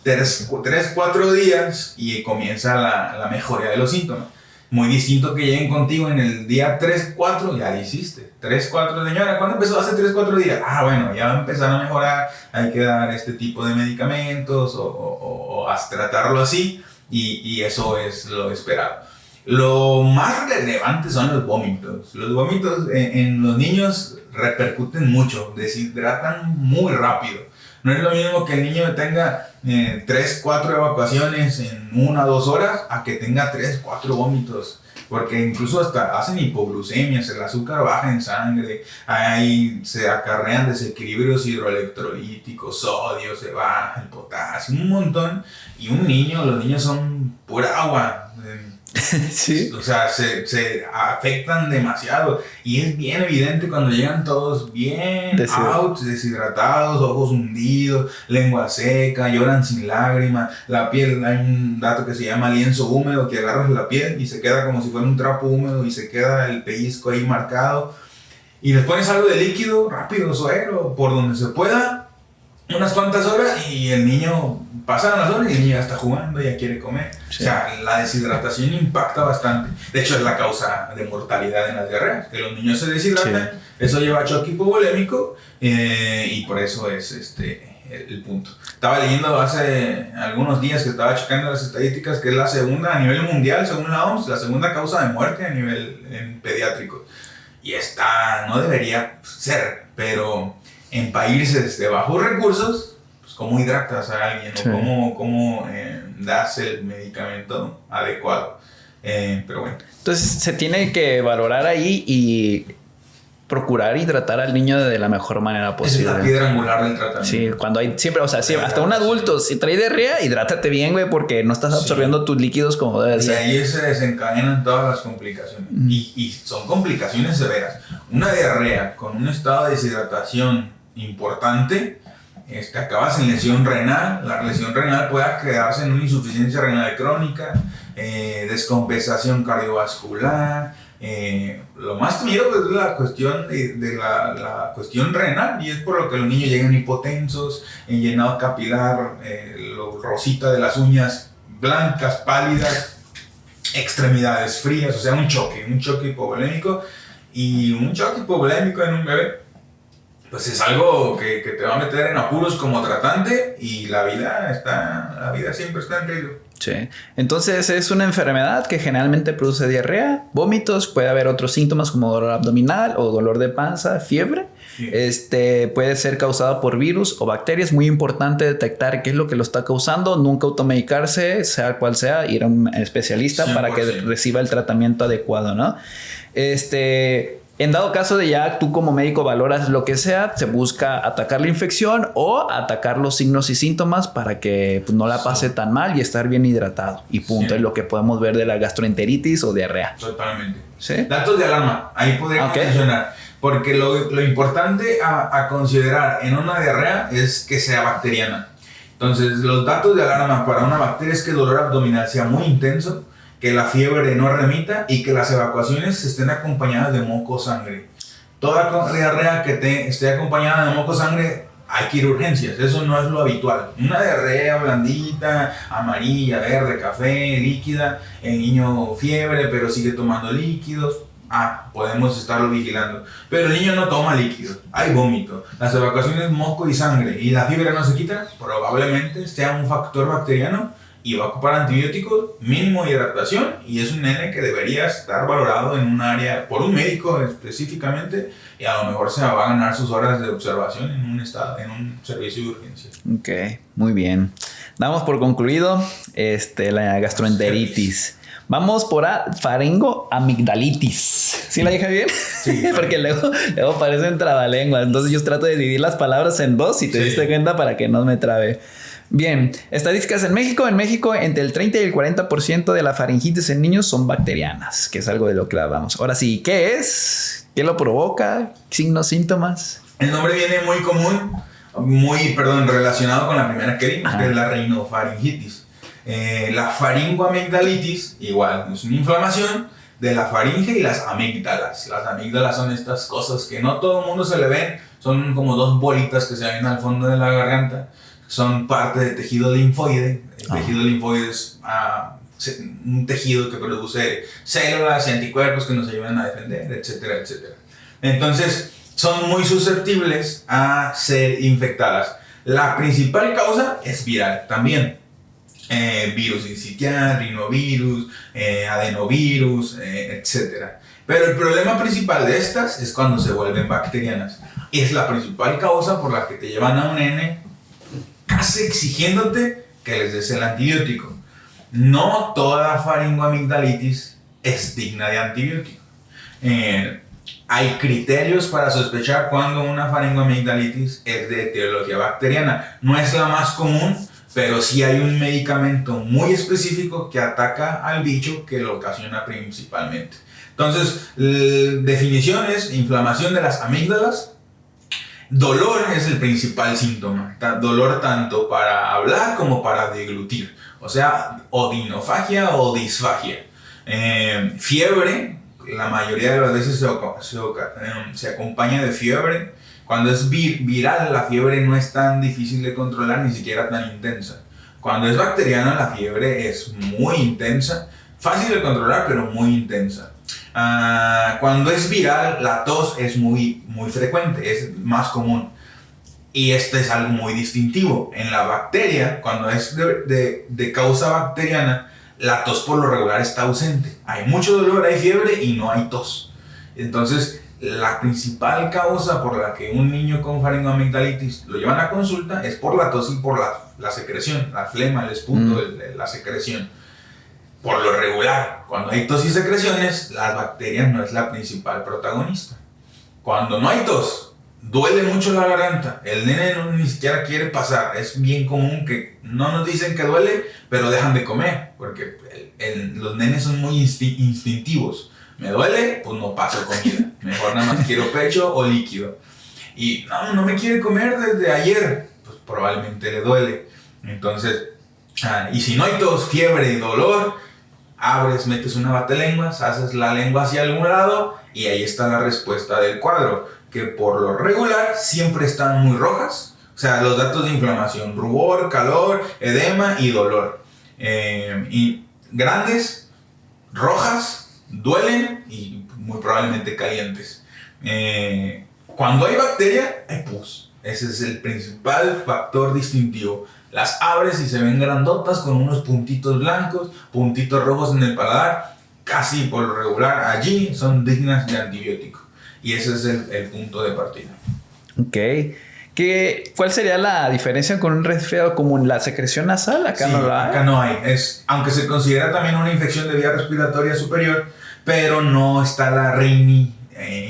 [SPEAKER 2] 3, 4 días y comienza la mejoría de los síntomas. Muy distinto que lleguen contigo en el día 3, 4, ya lo hiciste. 3, 4, señora, ¿cuándo empezó? Hace 3, 4 días. Bueno, ya va a empezar a mejorar, hay que dar este tipo de medicamentos o tratarlo así y eso es lo esperado. Lo más relevante son los vómitos. Los vómitos en los niños repercuten mucho, deshidratan muy rápido. No es lo mismo que el niño tenga 3, 4 evacuaciones en 1 o 2 horas a que tenga 3, 4 vómitos. Porque incluso hasta hacen hipoglucemias, el azúcar baja en sangre, ahí se acarrean desequilibrios hidroelectrolíticos, sodio, se baja el potasio, un montón. Y los niños son pura agua.
[SPEAKER 1] Sí.
[SPEAKER 2] O sea, se afectan demasiado. Y es bien evidente cuando llegan todos bien deshidratados, ojos hundidos, lengua seca, lloran sin lágrimas. La piel, hay un dato que se llama lienzo húmedo, que agarras la piel y se queda como si fuera un trapo húmedo y se queda el pellizco ahí marcado. Y les pones algo de líquido, rápido, suero, por donde se pueda, unas cuantas horas y el niño, pasan las horas y el niño ya está jugando, ya quiere comer. Sí. O sea, la deshidratación impacta bastante. De hecho, es la causa de mortalidad en las diarreas, que los niños se deshidratan. Sí. Eso lleva a choque hipovolémico y por eso es el punto. Estaba leyendo hace algunos días que estaba checando las estadísticas, que es la segunda a nivel mundial, según la OMS, la segunda causa de muerte a nivel en pediátricos. Y no debería ser, pero en países de bajos recursos, pues cómo hidratas a alguien, sí, o cómo das el medicamento adecuado. Pero bueno.
[SPEAKER 1] Entonces se tiene que valorar ahí y procurar hidratar al niño de la mejor manera posible.
[SPEAKER 2] Es la piedra angular del tratamiento.
[SPEAKER 1] Sí, cuando hay siempre, o sea, siempre, hasta un adulto, si trae diarrea, hidrátate bien, güey, porque no estás absorbiendo tus líquidos como debe ser.
[SPEAKER 2] Y ahí se desencadenan todas las complicaciones. Y son complicaciones severas. Una diarrea con un estado de deshidratación importante, acabas en lesión renal. La lesión renal puede quedarse en una insuficiencia renal crónica, descompensación cardiovascular. Lo más temido pues, es la cuestión de la cuestión renal, y es por lo que los niños llegan hipotensos, en llenado capilar, lo rosita de las uñas blancas, pálidas, extremidades frías, o sea, un choque hipovolémico. Y un choque hipovolémico en un bebé pues es algo que te va a meter en apuros como tratante, y la vida siempre está en riesgo.
[SPEAKER 1] Sí. Entonces es una enfermedad que generalmente produce diarrea, vómitos, puede haber otros síntomas como dolor abdominal o dolor de panza, fiebre. Sí. Puede ser causado por virus o bacterias. Muy importante detectar qué es lo que lo está causando, nunca automedicarse, sea cual sea, ir a un especialista 100%. Para que reciba el tratamiento adecuado, ¿no? En dado caso de ya tú como médico valoras lo que sea, se busca atacar la infección o atacar los signos y síntomas para que pues, no la pase tan mal y estar bien hidratado. Y punto, sí. Es lo que podemos ver de la gastroenteritis o diarrea.
[SPEAKER 2] Totalmente.
[SPEAKER 1] ¿Sí?
[SPEAKER 2] Datos de alarma, ahí podríamos mencionar. Porque lo importante a considerar en una diarrea es que sea bacteriana. Entonces, los datos de alarma para una bacteria es que el dolor abdominal sea muy intenso, que la fiebre no remita y que las evacuaciones estén acompañadas de moco o sangre. Toda diarrea que esté acompañada de moco o sangre, hay que ir a urgencias. Eso no es lo habitual. Una diarrea blandita, amarilla, verde, café, líquida, el niño fiebre pero sigue tomando líquidos, podemos estarlo vigilando. Pero el niño no toma líquidos, hay vómito, las evacuaciones moco y sangre y la fiebre no se quita, probablemente sea un factor bacteriano y va a ocupar antibióticos, mínimo hidratación, y es un nene que debería estar valorado en un área por un médico específicamente, y a lo mejor se va a ganar sus horas de observación en un servicio de urgencia.
[SPEAKER 1] Ok, muy bien. Damos por concluido la gastroenteritis. Vamos por faringoamigdalitis. ¿Sí la dije bien? Sí. Porque luego parecen trabalenguas. Entonces yo trato de dividir las palabras en dos, y te diste cuenta, para que no me trabe. Bien, estadísticas en México. En México, entre el 30 y el 40% de la faringitis en niños son bacterianas, que es algo de lo que hablamos. Ahora sí, ¿qué es? ¿Qué lo provoca? ¿Signos, síntomas?
[SPEAKER 2] El nombre viene muy común, relacionado con la primera que vimos, que es la rinofaringitis. La faringoamigdalitis, igual, es una inflamación de la faringe y las amígdalas. Las amígdalas son estas cosas que no todo el mundo se le ven, son como dos bolitas que se ven al fondo de la garganta. Son parte del tejido linfoide. El tejido linfoide es un tejido que produce células y anticuerpos que nos ayudan a defender, etcétera, etcétera. Entonces, son muy susceptibles a ser infectadas. La principal causa es viral también. Virus sincitial, rinovirus, adenovirus, etcétera. Pero el problema principal de estas es cuando se vuelven bacterianas. Es la principal causa por la que te llevan a un nene casi exigiéndote que les des el antibiótico. No toda faringoamigdalitis es digna de antibiótico. Hay criterios para sospechar cuando una faringoamigdalitis es de etiología bacteriana. No es la más común, pero sí hay un medicamento muy específico que ataca al bicho que lo ocasiona principalmente. Entonces, definición es inflamación de las amígdalas. Dolor es el principal síntoma. Dolor tanto para hablar como para deglutir. O sea, odinofagia o disfagia. Fiebre, la mayoría de las veces se acompaña de fiebre. Cuando es viral, la fiebre no es tan difícil de controlar, ni siquiera tan intensa. Cuando es bacteriana, la fiebre es muy intensa. Fácil de controlar, pero muy intensa. Cuando es viral, la tos es muy frecuente, es más común. Y este es algo muy distintivo. En la bacteria, cuando es de causa bacteriana, la tos por lo regular está ausente. Hay mucho dolor, hay fiebre y no hay tos. Entonces, la principal causa por la que un niño con faringoamigdalitis lo llevan a consulta es por la tos y por la secreción, la flema, el esputo, la secreción. Por lo regular, cuando hay tos y secreciones, las bacterias no es la principal protagonista. Cuando no hay tos, duele mucho la garganta, el nene ni siquiera quiere pasar. Es bien común que no nos dicen que duele, pero dejan de comer, porque los nenes son muy instintivos. Me duele, pues no paso comida. Mejor nada más quiero pecho o líquido. Y no me quiere comer desde ayer, pues probablemente le duele. Entonces, y si no hay tos, fiebre y dolor, abres, metes una batelenguas, haces la lengua hacia algún lado y ahí está la respuesta del cuadro, que por lo regular siempre están muy rojas. O sea, los datos de inflamación: rubor, calor, edema y dolor. Y grandes, rojas, duelen y muy probablemente calientes. Cuando hay bacteria, hay pus. Ese es el principal factor distintivo. Las abres y se ven grandotas con unos puntitos blancos, puntitos rojos en el paladar. Casi por lo regular allí son dignas de antibiótico. Y ese es el punto de partida.
[SPEAKER 1] Ok. ¿Cuál sería la diferencia con un resfriado común? ¿La secreción nasal? Acá
[SPEAKER 2] sí,
[SPEAKER 1] no la hay.
[SPEAKER 2] Acá no hay. Aunque se considera también una infección de vía respiratoria superior, pero no está la rini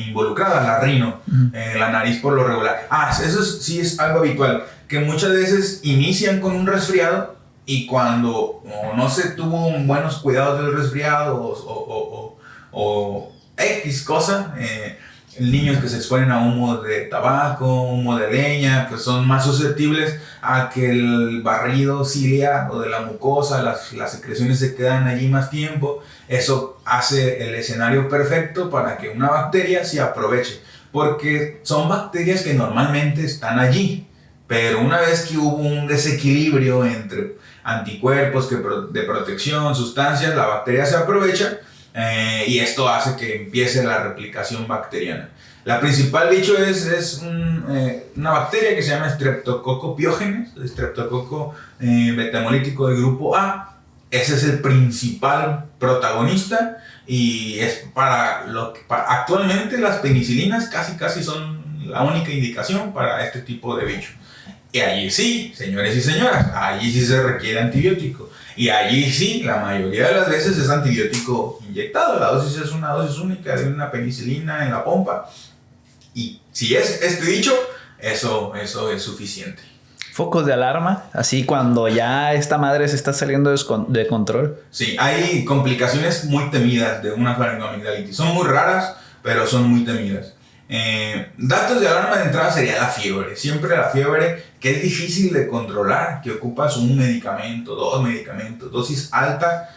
[SPEAKER 2] involucrada, la rino, la nariz por lo regular. Eso sí es algo habitual, que muchas veces inician con un resfriado y cuando no se tuvo buenos cuidados del resfriado o X cosa, niños que se exponen a humo de tabaco, humo de leña, pues son más susceptibles a que el barrido ciliar o de la mucosa, las secreciones se quedan allí más tiempo. Eso hace el escenario perfecto para que una bacteria se aproveche, porque son bacterias que normalmente están allí, pero una vez que hubo un desequilibrio entre anticuerpos de protección, sustancias, la bacteria se aprovecha. Y esto hace que empiece la replicación bacteriana. La principal bicho es una bacteria que se llama Streptococcus pyogenes, Streptococcus beta-hemolítico del grupo A. Ese es el principal protagonista y es actualmente las penicilinas casi son la única indicación para este tipo de bicho. Y allí sí, señores y señoras, allí sí se requiere antibiótico. Y allí sí, la mayoría de las veces es antibiótico inyectado. La dosis es una dosis única de una penicilina en la pompa. Y si es este bicho, eso es suficiente.
[SPEAKER 1] Focos de alarma, así cuando ya esta madre se está saliendo de control.
[SPEAKER 2] Sí, hay complicaciones muy temidas de una faringoamigdalitis. Son muy raras, pero son muy temidas. Datos de alarma de entrada sería la fiebre. Siempre la fiebre, que es difícil de controlar, que ocupas un medicamento, 2 medicamentos, dosis alta,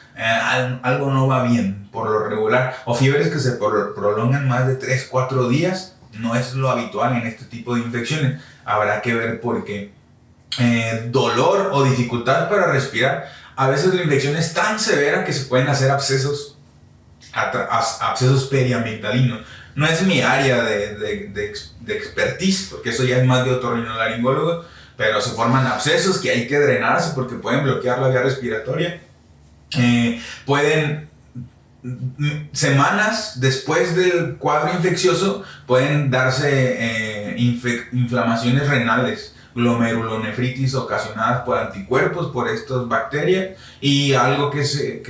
[SPEAKER 2] algo no va bien por lo regular. O fiebres que se prolongan más de 3-4 días, no es lo habitual en este tipo de infecciones. Habrá que ver por qué. Dolor o dificultad para respirar. A veces la infección es tan severa que se pueden hacer abscesos periamigdalinos. No es mi área de expertise, porque eso ya es más de otorrinolaringólogo, pero se forman abscesos que hay que drenarse porque pueden bloquear la vía respiratoria. Semanas después del cuadro infeccioso pueden darse inflamaciones renales glomerulonefritis ocasionadas por anticuerpos por estas bacterias, y algo que se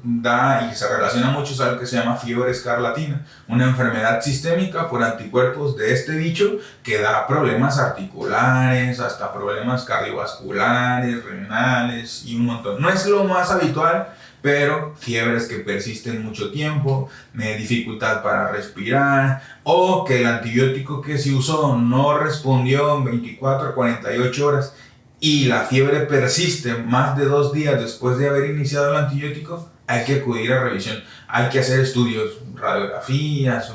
[SPEAKER 2] da y se relaciona mucho es algo que se llama fiebre escarlatina, una enfermedad sistémica por anticuerpos de este bicho que da problemas articulares, hasta problemas cardiovasculares, renales y un montón. No es lo más habitual, pero fiebres que persisten mucho tiempo, dificultad para respirar, o que el antibiótico que se usó no respondió en 24 a 48 horas y la fiebre persiste más de 2 días después de haber iniciado el antibiótico, hay que acudir a revisión. Hay que hacer estudios, radiografías,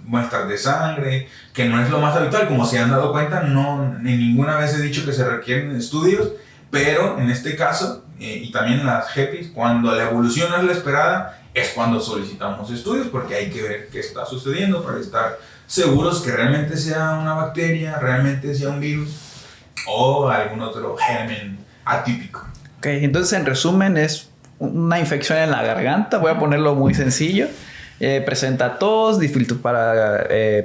[SPEAKER 2] muestras de sangre, que no es lo más habitual. Como se han dado cuenta, no, ni ninguna vez he dicho que se requieren estudios, pero en este caso, y también las GEPIs, cuando la evolución no es la esperada, es cuando solicitamos estudios, porque hay que ver qué está sucediendo para estar seguros que realmente sea una bacteria, realmente sea un virus o algún otro germen atípico.
[SPEAKER 1] Ok, entonces en resumen es una infección en la garganta, voy a ponerlo muy sencillo. Presenta tos, dificultad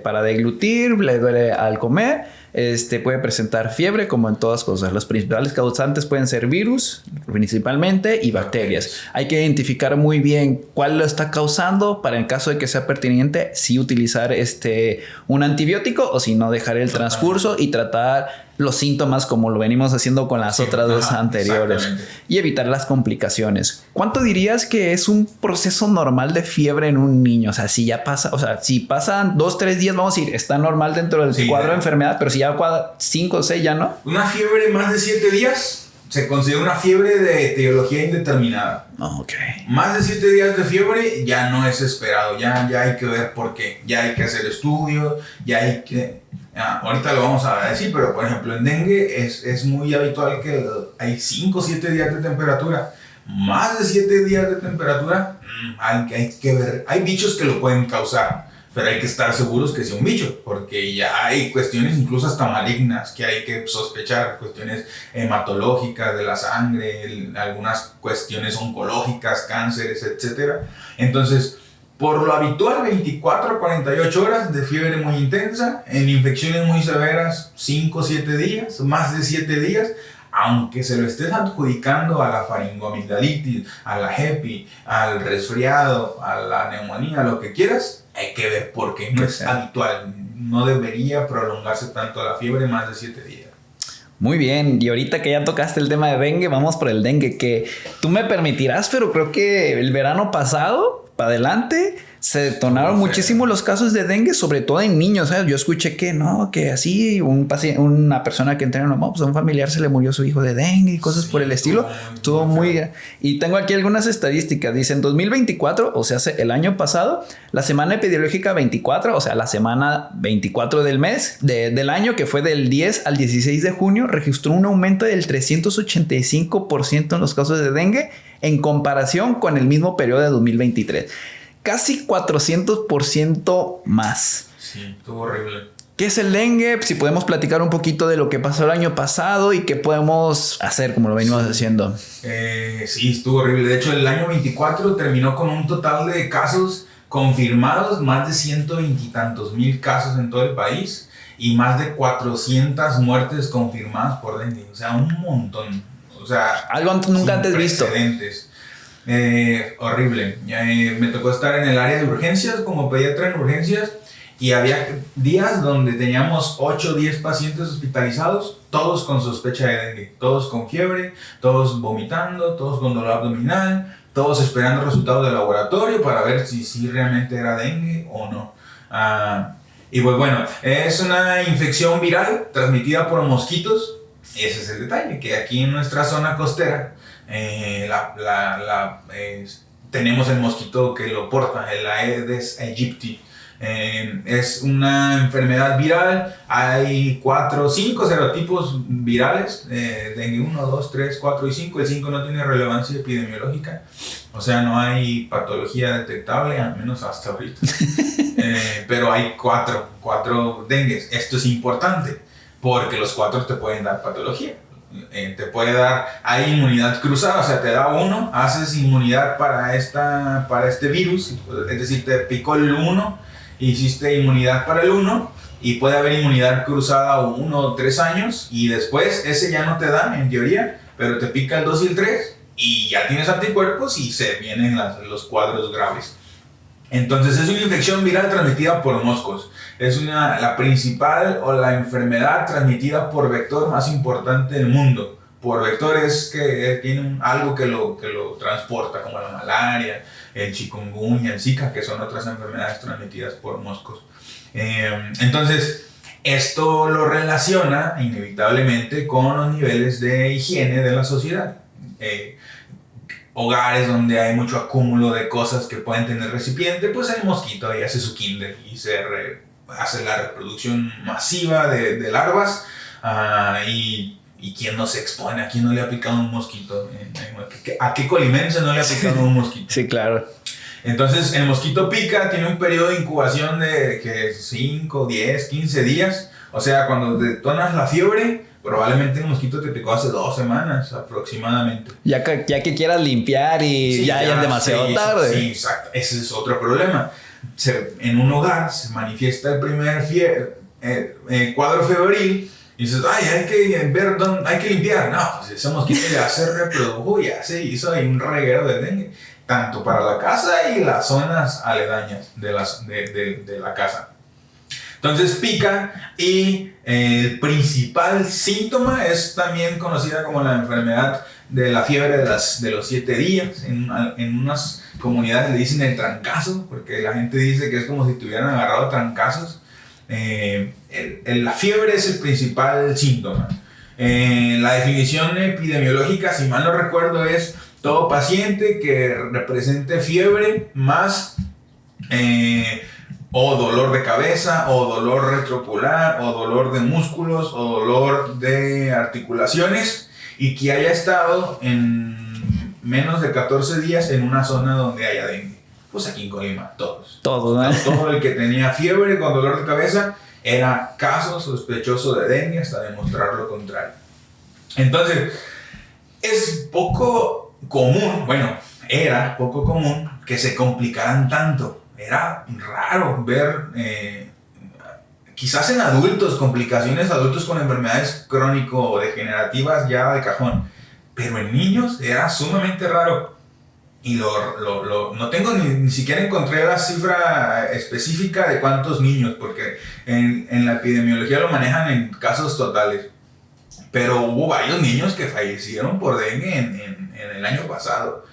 [SPEAKER 1] para deglutir, le duele al comer. Puede presentar fiebre, como en todas cosas. Los principales causantes pueden ser virus, principalmente, y bacterias. Hay que identificar muy bien cuál lo está causando para, en caso de que sea pertinente, sí utilizar un antibiótico, o si no, dejar el transcurso y tratar los síntomas como lo venimos haciendo con las otras dos anteriores, y evitar las complicaciones. ¿Cuánto dirías que es un proceso normal de fiebre en un niño? O sea, si ya pasa, o sea, si pasan 2-3 días, vamos a decir, está normal dentro del cuadro de enfermedad, pero si ya 5 o 6 ya no.
[SPEAKER 2] Una fiebre más de 7 días se considera una fiebre de etiología indeterminada.
[SPEAKER 1] Okay.
[SPEAKER 2] Más de 7 días de fiebre ya no es esperado, ya hay que ver por qué, ya hay que hacer estudios, ya hay que... ahorita lo vamos a decir, pero por ejemplo en dengue es muy habitual que hay 5 o 7 días de temperatura. Más de 7 días de temperatura, hay que ver, hay bichos que lo pueden causar, pero hay que estar seguros que sea un bicho, porque ya hay cuestiones incluso hasta malignas que hay que sospechar, cuestiones hematológicas de la sangre, algunas cuestiones oncológicas, cánceres, etc. Entonces, por lo habitual, 24 a 48 horas de fiebre muy intensa, en infecciones muy severas, 5 o 7 días, más de 7 días, aunque se lo estés adjudicando a la faringoamigdalitis, a la HEPI, al resfriado, a la neumonía, lo que quieras, hay que ver por qué no es habitual. No debería prolongarse tanto la fiebre más de 7 días.
[SPEAKER 1] Muy bien, y ahorita que ya tocaste el tema de dengue, vamos por el dengue, que tú me permitirás, pero creo que el verano pasado, para adelante, se detonaron muchísimo los casos de dengue, sobre todo en niños, ¿sabes? Yo escuché que no, que así una persona que entrena, no, pues a un familiar se le murió su hijo de dengue y cosas por el estilo. Estuvo muy... Y tengo aquí algunas estadísticas. Dice, en 2024, o sea, el año pasado, la semana epidemiológica 24, o sea, la semana 24 del mes, del año, que fue del 10 al 16 de junio, registró un aumento del 385% en los casos de dengue en comparación con el mismo periodo de 2023. Casi 400% más.
[SPEAKER 2] Sí, estuvo horrible.
[SPEAKER 1] ¿Qué es el dengue? Si podemos platicar un poquito de lo que pasó el año pasado y qué podemos hacer como lo venimos haciendo.
[SPEAKER 2] Sí, estuvo horrible. De hecho, el año 24 terminó con un total de casos confirmados, más de 120 y tantos mil casos en todo el país y más de 400 muertes confirmadas por dengue. O sea, un montón. O sea,
[SPEAKER 1] algo nunca antes visto.
[SPEAKER 2] Horrible. Me tocó estar en el área de urgencias como pediatra en urgencias y había días donde teníamos 8 o 10 pacientes hospitalizados, todos con sospecha de dengue, todos con fiebre, todos vomitando, todos con dolor abdominal, todos esperando resultados de laboratorio para ver si realmente era dengue o no. Y pues bueno, es una infección viral transmitida por mosquitos. Ese es el detalle, que aquí en nuestra zona costera tenemos el mosquito que lo porta, el Aedes aegypti. Es una enfermedad viral. Hay 5 serotipos virales, dengue 1, 2, 3, 4 y 5. El 5 no tiene relevancia epidemiológica, o sea, no hay patología detectable, al menos hasta ahorita. Pero hay 4 dengues. Esto es importante porque los 4 te pueden dar patología. Te puede dar, hay inmunidad cruzada, o sea, te da uno, haces inmunidad para este virus, es decir, te picó el 1, hiciste inmunidad para el 1, y puede haber inmunidad cruzada 1 o 3 años y después ese ya no te da en teoría, pero te pica el 2 y el 3 y ya tienes anticuerpos y se vienen los cuadros graves. Entonces es una infección viral transmitida por moscos. Es la principal o la enfermedad transmitida por vector más importante del mundo. Por vector es que tiene algo que lo transporta, como la malaria, el chikungunya, el Zika, que son otras enfermedades transmitidas por moscos. Entonces, esto lo relaciona inevitablemente con los niveles de higiene de la sociedad. Hogares donde hay mucho acúmulo de cosas que pueden tener recipiente, pues el mosquito ahí hace su kinder y hace la reproducción masiva de larvas. ¿Y quién no se expone? ¿A quién no le ha picado un mosquito? ¿A qué colimense no le ha picado un mosquito?
[SPEAKER 1] Sí, claro.
[SPEAKER 2] Entonces el mosquito pica, tiene un periodo de incubación de 5, 10, 15 días. O sea, cuando detonas la fiebre, probablemente el mosquito te picó hace 2 semanas aproximadamente.
[SPEAKER 1] Ya que quieras limpiar y sí, ya es demasiado tarde.
[SPEAKER 2] Sí, exacto. Ese es otro problema. En un hogar se manifiesta el primer cuadro febril y dices, hay que limpiar. No, pues ese mosquito ya se reprodujo, ya se hizo ahí un reguero de dengue, tanto para la casa y las zonas aledañas de la casa. Entonces pica y el principal síntoma es también conocida como la enfermedad de la fiebre de los 7 días. En unas comunidades le dicen el trancazo, porque la gente dice que es como si tuvieran agarrado trancazos. La fiebre es el principal síntoma. La definición epidemiológica, si mal no recuerdo, es todo paciente que represente fiebre más o dolor de cabeza, o dolor retroocular, o dolor de músculos, o dolor de articulaciones, y que haya estado en menos de 14 días en una zona donde haya dengue. Pues aquí en Colima, todos. Todo el que tenía fiebre con dolor de cabeza era caso sospechoso de dengue hasta demostrar lo contrario. Entonces, es poco común, era poco común que se complicaran tanto. Era raro ver, quizás en adultos, complicaciones adultos con enfermedades crónico-degenerativas ya de cajón, pero en niños era sumamente raro. Y no tengo ni siquiera encontré la cifra específica de cuántos niños, porque en la epidemiología lo manejan en casos totales. Pero hubo varios niños que fallecieron por dengue en el año pasado.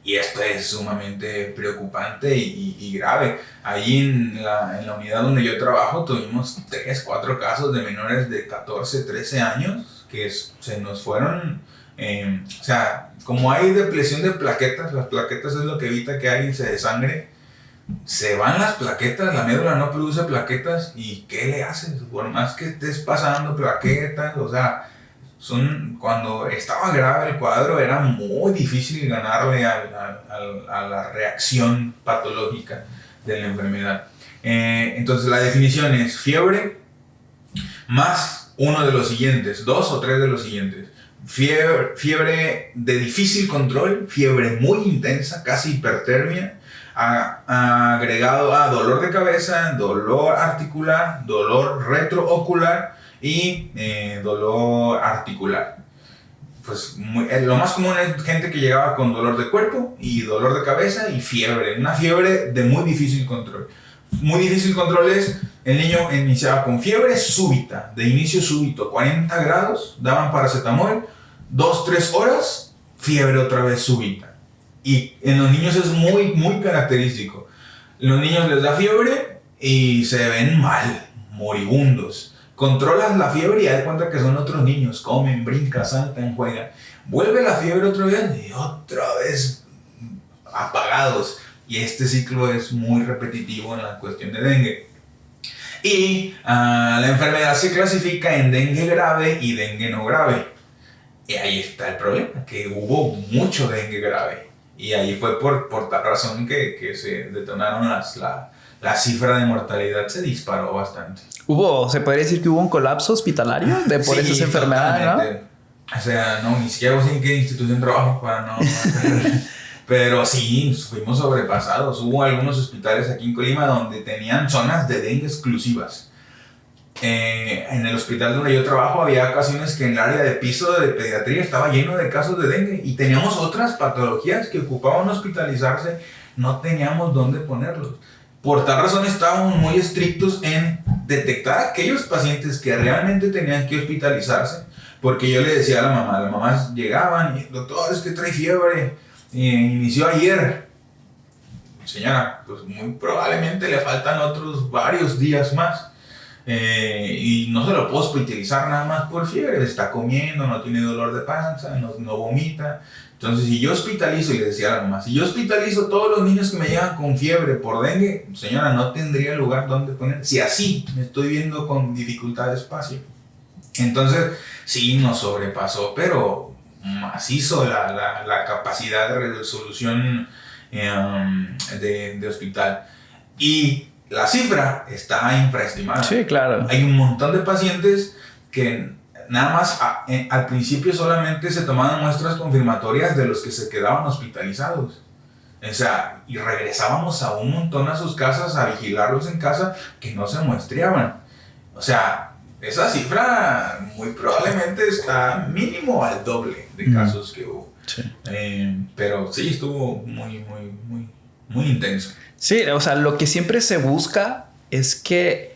[SPEAKER 2] Y esto es sumamente preocupante y grave. Ahí en la unidad donde yo trabajo tuvimos 3, 4 casos de menores de 14, 13 años que se nos fueron. O sea, como hay depresión de plaquetas, las plaquetas es lo que evita que alguien se desangre. Se van las plaquetas, la médula no produce plaquetas. ¿Y qué le haces? Por más que estés pasando plaquetas, o sea, cuando estaba grave el cuadro era muy difícil ganarle a la reacción patológica de la enfermedad. Entonces la definición es fiebre más uno de los siguientes, 2 o 3 de los siguientes. Fiebre de difícil control, fiebre muy intensa, casi hipertermia, agregado a dolor de cabeza, dolor articular, dolor retroocular y dolor articular. Pues lo más común es gente que llegaba con dolor de cuerpo y dolor de cabeza y fiebre, una fiebre de muy difícil control. Muy difícil control es, el niño iniciaba con fiebre súbita, de inicio súbito, 40 grados, daban paracetamol, 2-3 horas, fiebre otra vez súbita. Y en los niños es muy, muy característico. Los niños les da fiebre y se ven mal, moribundos. Controlas la fiebre y das cuenta que son otros niños, comen, brincan, saltan, juegan. Vuelve la fiebre otro día y otra vez apagados. Y este ciclo es muy repetitivo en la cuestión de dengue. Y la enfermedad se clasifica en dengue grave y dengue no grave. Y ahí está el problema, que hubo mucho dengue grave. Y ahí fue por tal razón que se detonaron la cifra de mortalidad se disparó bastante.
[SPEAKER 1] ¿Se podría decir que hubo un colapso hospitalario por esas enfermedades, ¿no?
[SPEAKER 2] O sea, ni siquiera sé en qué institución trabajo para no pero sí, fuimos sobrepasados. Hubo algunos hospitales aquí en Colima donde tenían zonas de dengue exclusivas. en el hospital donde yo trabajo había ocasiones que en el área de piso de pediatría estaba lleno de casos de dengue y teníamos otras patologías que ocupaban hospitalizarse, no teníamos dónde ponerlos. Por tal razón estábamos muy estrictos en detectar a aquellos pacientes que realmente tenían que hospitalizarse, porque yo le decía a la mamá, las mamás llegaban y doctor, es que trae fiebre, inició ayer. Señora, pues muy probablemente le faltan otros varios días más. Y no se lo puedo hospitalizar nada más por fiebre, está comiendo, no tiene dolor de panza, no vomita. Entonces, si yo hospitalizo, y le decía a la mamá, si yo hospitalizo todos los niños que me llegan con fiebre por dengue, señora, no tendría lugar donde poner. Si así me estoy viendo con dificultad de espacio. Entonces, sí nos sobrepasó, pero macizo la capacidad de resolución de hospital. Y la cifra está infraestimada.
[SPEAKER 1] Sí, claro.
[SPEAKER 2] Hay un montón de pacientes que nada más al principio solamente se tomaban muestras confirmatorias de los que se quedaban hospitalizados. O sea, y regresábamos a un montón a sus casas a vigilarlos en casa que no se muestreaban. O sea, esa cifra muy probablemente está mínimo al doble de casos que hubo.
[SPEAKER 1] Sí.
[SPEAKER 2] Pero sí, estuvo muy intenso.
[SPEAKER 1] Sí, o sea, lo que siempre se busca es que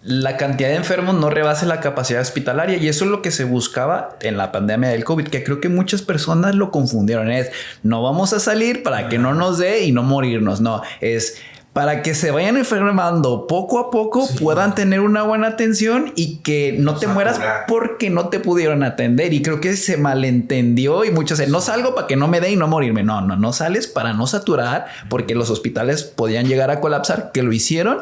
[SPEAKER 1] la cantidad de enfermos no rebase la capacidad hospitalaria, y eso es lo que se buscaba en la pandemia del COVID, que creo que muchas personas lo confundieron. Es, no vamos a salir para que no nos dé y no morirnos. No, es para que se vayan enfermando poco a poco, sí, puedan tener una buena atención y que no te mueras porque no te pudieron atender. Y creo que se malentendió y muchos dicen, no salgo para que no me dé y no morirme. No sales para no saturar, porque los hospitales podían llegar a colapsar, que lo hicieron,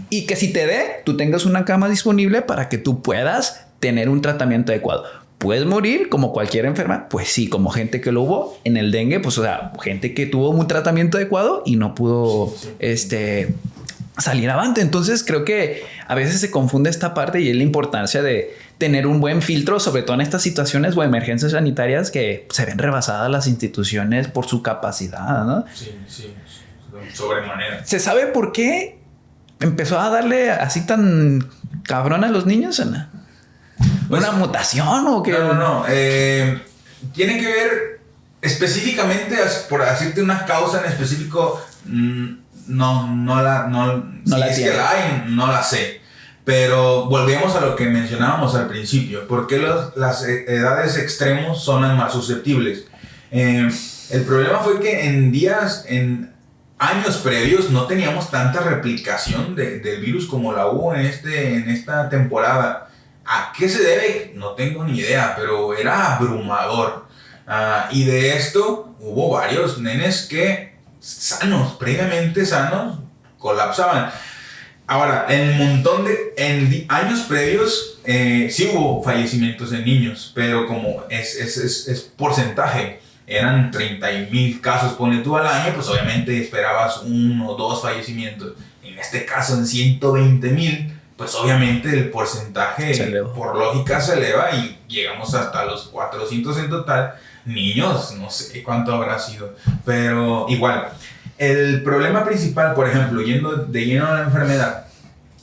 [SPEAKER 1] y que si te dé, tú tengas una cama disponible para que tú puedas tener un tratamiento adecuado. ¿Puedes morir como cualquier enferma? Pues sí, como gente que lo hubo en el dengue, pues o sea, gente que tuvo un tratamiento adecuado y no pudo salir avante. Entonces creo que a veces se confunde esta parte, y es la importancia de tener un buen filtro, sobre todo en estas situaciones o emergencias sanitarias que se ven rebasadas las instituciones por su capacidad, ¿no?
[SPEAKER 2] Sí, sobremanera.
[SPEAKER 1] ¿Se sabe por qué empezó a darle así tan cabrón a los niños, Ana? Pues, ¿una mutación o qué?
[SPEAKER 2] No. Tiene que ver específicamente, por decirte una causa en específico, no la sé. Pero volvemos a lo que mencionábamos al principio. ¿Por qué las edades extremos son las más susceptibles? El problema fue que en años previos no teníamos tanta replicación del virus como la hubo en esta temporada. ¿A qué se debe? No tengo ni idea, pero era abrumador. Y de esto hubo varios nenes que previamente sanos, colapsaban. Ahora, en años previos sí hubo fallecimientos en niños, pero como es porcentaje, eran 30,000 casos, ponle tú al año, pues obviamente esperabas 1 o 2 fallecimientos. En este caso, en 120,000, pues obviamente el porcentaje por lógica se eleva y llegamos hasta los 400 en total. Niños, no sé cuánto habrá sido, pero igual. El problema principal, por ejemplo, yendo de lleno a la enfermedad,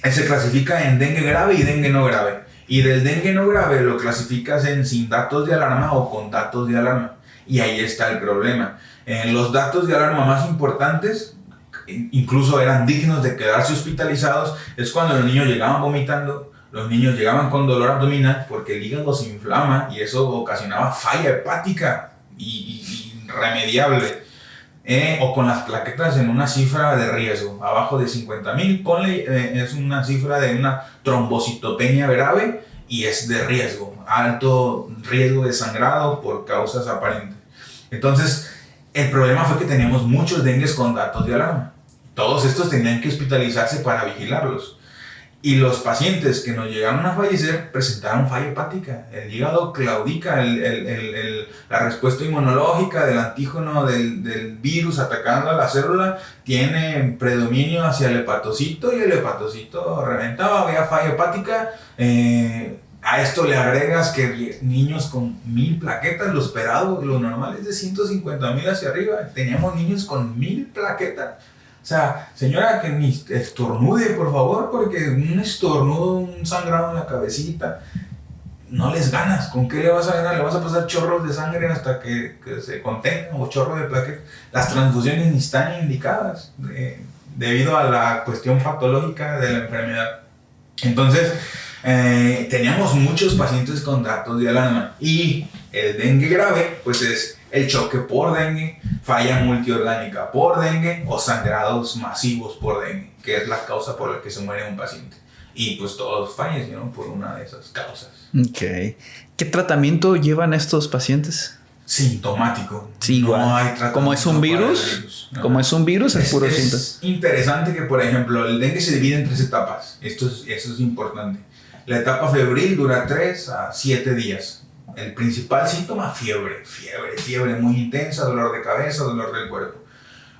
[SPEAKER 2] se clasifica en dengue grave y dengue no grave. Y del dengue no grave lo clasificas en sin datos de alarma o con datos de alarma. Y ahí está el problema. Los datos de alarma más importantes, incluso eran dignos de quedarse hospitalizados, es cuando los niños llegaban vomitando, los niños llegaban con dolor abdominal porque el hígado se inflama y eso ocasionaba falla hepática irremediable, o con las plaquetas en una cifra de riesgo abajo de 50,000, ponle, es una cifra de una trombocitopenia grave y es de riesgo, alto riesgo de sangrado por causas aparentes. Entonces el problema fue que teníamos muchos dengues con datos de alarma. Todos estos tenían que hospitalizarse para vigilarlos. Y los pacientes que nos llegaron a fallecer presentaron falla hepática. El hígado claudica, la respuesta inmunológica del antígeno del virus atacando a la célula tiene predominio hacia el hepatocito y el hepatocito reventaba, había falla hepática. A esto le agregas que niños con 1,000 plaquetas, lo esperado, lo normal es de 150,000 hacia arriba. Teníamos niños con 1,000 plaquetas. O sea, señora, que ni estornude, por favor, porque un estornudo, un sangrado en la cabecita, no les ganas. ¿Con qué le vas a ganar? Le vas a pasar chorros de sangre hasta que se contengan, o chorros de plaquetas. Las transfusiones ni están indicadas debido a la cuestión patológica de la enfermedad. Entonces, teníamos muchos pacientes con datos de alarma. Y el dengue grave, pues es el choque por dengue, falla multiorgánica por dengue o sangrados masivos por dengue, que es la causa por la que se muere un paciente. Y pues todos fallecieron por una de esas causas.
[SPEAKER 1] Ok. ¿Qué tratamiento llevan estos pacientes?
[SPEAKER 2] Sintomático.
[SPEAKER 1] Sí, igual.
[SPEAKER 2] No hay tratamiento.
[SPEAKER 1] ¿Como es un virus?
[SPEAKER 2] No.
[SPEAKER 1] Como es un virus, es puro síntoma.
[SPEAKER 2] Es interesante que, por ejemplo, el dengue se divide en 3 etapas. Eso es importante. La etapa febril dura 3 a 7 días. El principal síntoma, fiebre muy intensa, dolor de cabeza, dolor del cuerpo.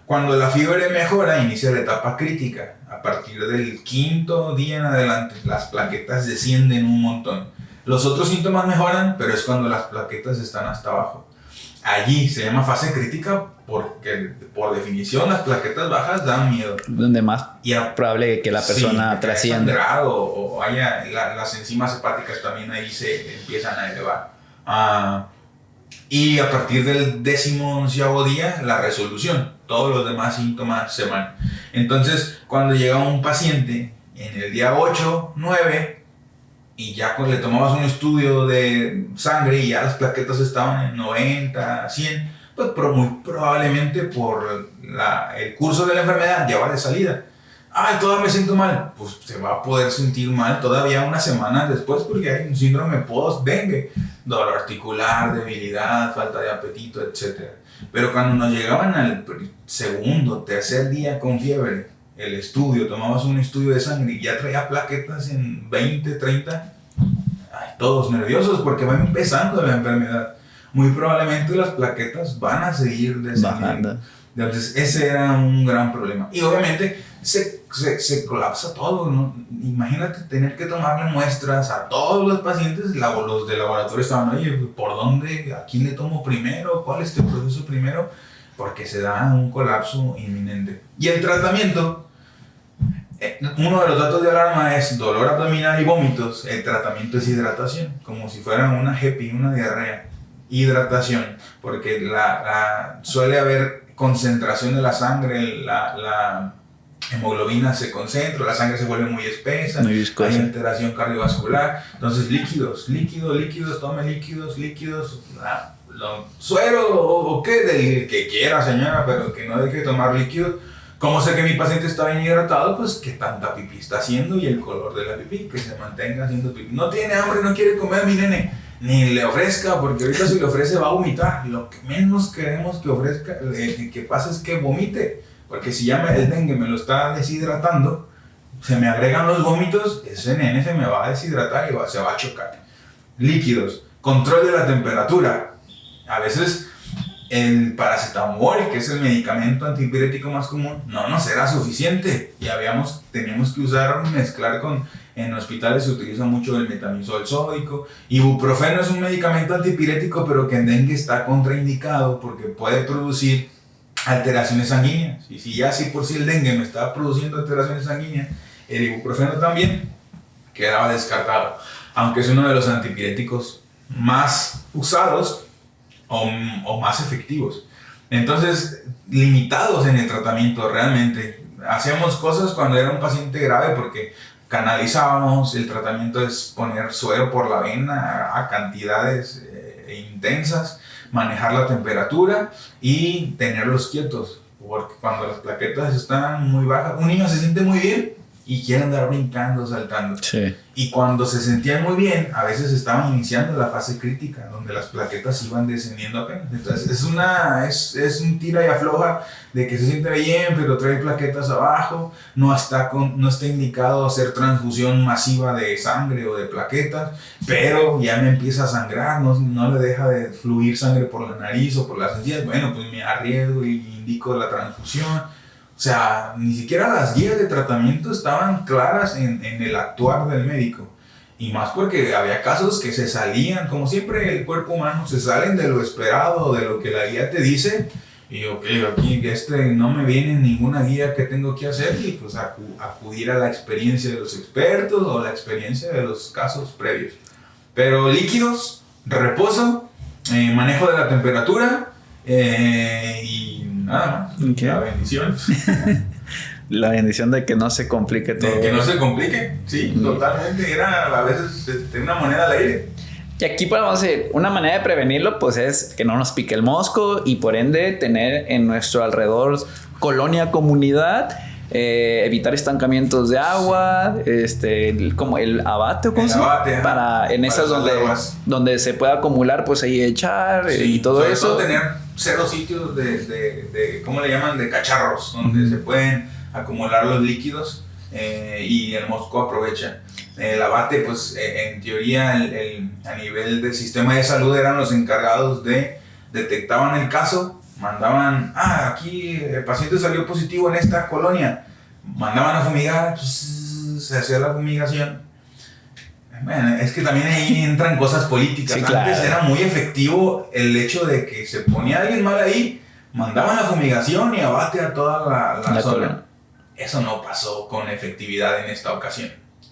[SPEAKER 2] Cuando la fiebre mejora, inicia la etapa crítica. A partir del 5.º día en adelante, las plaquetas descienden un montón. Los otros síntomas mejoran, pero es cuando las plaquetas están hasta abajo. Allí se llama fase crítica porque, por definición, las plaquetas bajas dan miedo.
[SPEAKER 1] Donde más probable que la persona trascienda.
[SPEAKER 2] O haya las enzimas hepáticas también ahí se empiezan a elevar. Y a partir del 11º día, la resolución. Todos los demás síntomas se van. Entonces, cuando llega un paciente en el día 8, 9, y ya le tomabas un estudio de sangre y ya las plaquetas estaban en 90, 100, pues muy probablemente por el curso de la enfermedad ya va de salida. Ay, todavía me siento mal. Pues se va a poder sentir mal todavía unas semanas después porque hay un síndrome post-dengue. Dolor articular, debilidad, falta de apetito, etc. Pero cuando nos llegaban al segundo, tercer día con fiebre, el estudio, tomabas un estudio de sangre y ya traía plaquetas en 20, 30, ay, todos nerviosos porque va empezando la enfermedad. Muy probablemente las plaquetas van a seguir descendiendo. Entonces ese era un gran problema. Y obviamente se colapsa todo, ¿no? Imagínate tener que tomarle muestras a todos los pacientes. Los de laboratorio estaban, oye, ¿por dónde? ¿A quién le tomo primero? ¿Cuál es el proceso primero? Porque se da un colapso inminente. Y el tratamiento, uno de los datos de alarma es dolor abdominal y vómitos. El tratamiento es hidratación, como si fuera una HEPI, una diarrea. Hidratación, porque suele haber concentración de la sangre, la hemoglobina se concentra, la sangre se vuelve muy espesa, hay alteración cardiovascular. Entonces líquidos, tome líquidos, suero o qué, del que quiera, señora, pero que no deje de tomar líquidos. ¿Cómo sé que mi paciente está bien hidratado? Pues que tanta pipí está haciendo y el color de la pipí, que se mantenga haciendo pipí. No tiene hambre, no quiere comer, mi nene, ni le ofrezca, porque ahorita si le ofrece va a vomitar. Lo que menos queremos que ofrezca, que pase es que vomite, porque si ya el dengue me lo está deshidratando, se me agregan los vómitos, ese nene se me va a deshidratar y se va a chocar. Líquidos, control de la temperatura. A veces el paracetamol, que es el medicamento antipirético más común, no nos era suficiente y teníamos que mezclar en hospitales se utiliza mucho el metamizol sódico. Ibuprofeno es un medicamento antipirético, pero que en dengue está contraindicado porque puede producir alteraciones sanguíneas. Y si ya por sí el dengue me estaba produciendo alteraciones sanguíneas, el ibuprofeno también quedaba descartado, aunque es uno de los antipiréticos más usados o más efectivos. Entonces, limitados en el tratamiento realmente. Hacíamos cosas cuando era un paciente grave porque canalizábamos, el tratamiento es poner suero por la vena a cantidades intensas, manejar la temperatura y tenerlos quietos, porque cuando las plaquetas están muy bajas, un niño se siente muy bien y quiere andar brincando, saltando.
[SPEAKER 1] Sí.
[SPEAKER 2] Y cuando se sentían muy bien, a veces estaban iniciando la fase crítica, donde las plaquetas iban descendiendo apenas. Entonces es un tira y afloja de que se siente bien, pero trae plaquetas abajo, no está indicado hacer transfusión masiva de sangre o de plaquetas, pero ya me empieza a sangrar, no le deja de fluir sangre por la nariz o por las encías. Bueno, pues me arriesgo y indico la transfusión. O sea, ni siquiera las guías de tratamiento estaban claras en el actuar del médico. Y más porque había casos que se salían, como siempre el cuerpo humano, se salen de lo esperado, de lo que la guía te dice, Y yo, aquí no me viene ninguna guía que tengo que hacer y pues acudir a la experiencia de los expertos o la experiencia de los casos previos. Pero líquidos, reposo, manejo de la temperatura y nada más.
[SPEAKER 1] Okay.
[SPEAKER 2] La bendición.
[SPEAKER 1] La bendición de que no se complique todo.
[SPEAKER 2] De que no se complique, sí, totalmente. Era a veces una moneda al aire.
[SPEAKER 1] Y aquí podemos decir, una manera de prevenirlo pues es que no nos pique el mosco y por ende tener en nuestro alrededor colonia, comunidad, evitar estancamientos de agua, como el abate o cómo se llama, para en esas donde se pueda acumular pues ahí echar y todo eso.
[SPEAKER 2] Todo tener 0 sitios de ¿cómo le llaman? De cacharros donde se pueden acumular los líquidos y el mosco aprovecha. El abate, pues en teoría a nivel del sistema de salud eran los encargados detectaban el caso, mandaban, aquí el paciente salió positivo en esta colonia, mandaban a fumigar, pues, se hacía la fumigación. Bueno, es que también ahí entran cosas políticas.
[SPEAKER 1] Sí, claro.
[SPEAKER 2] Antes era muy efectivo el hecho de que se ponía alguien mal ahí, mandaban la fumigación y abate a toda la zona. Colonia. Eso no pasó con efectividad en esta ocasión.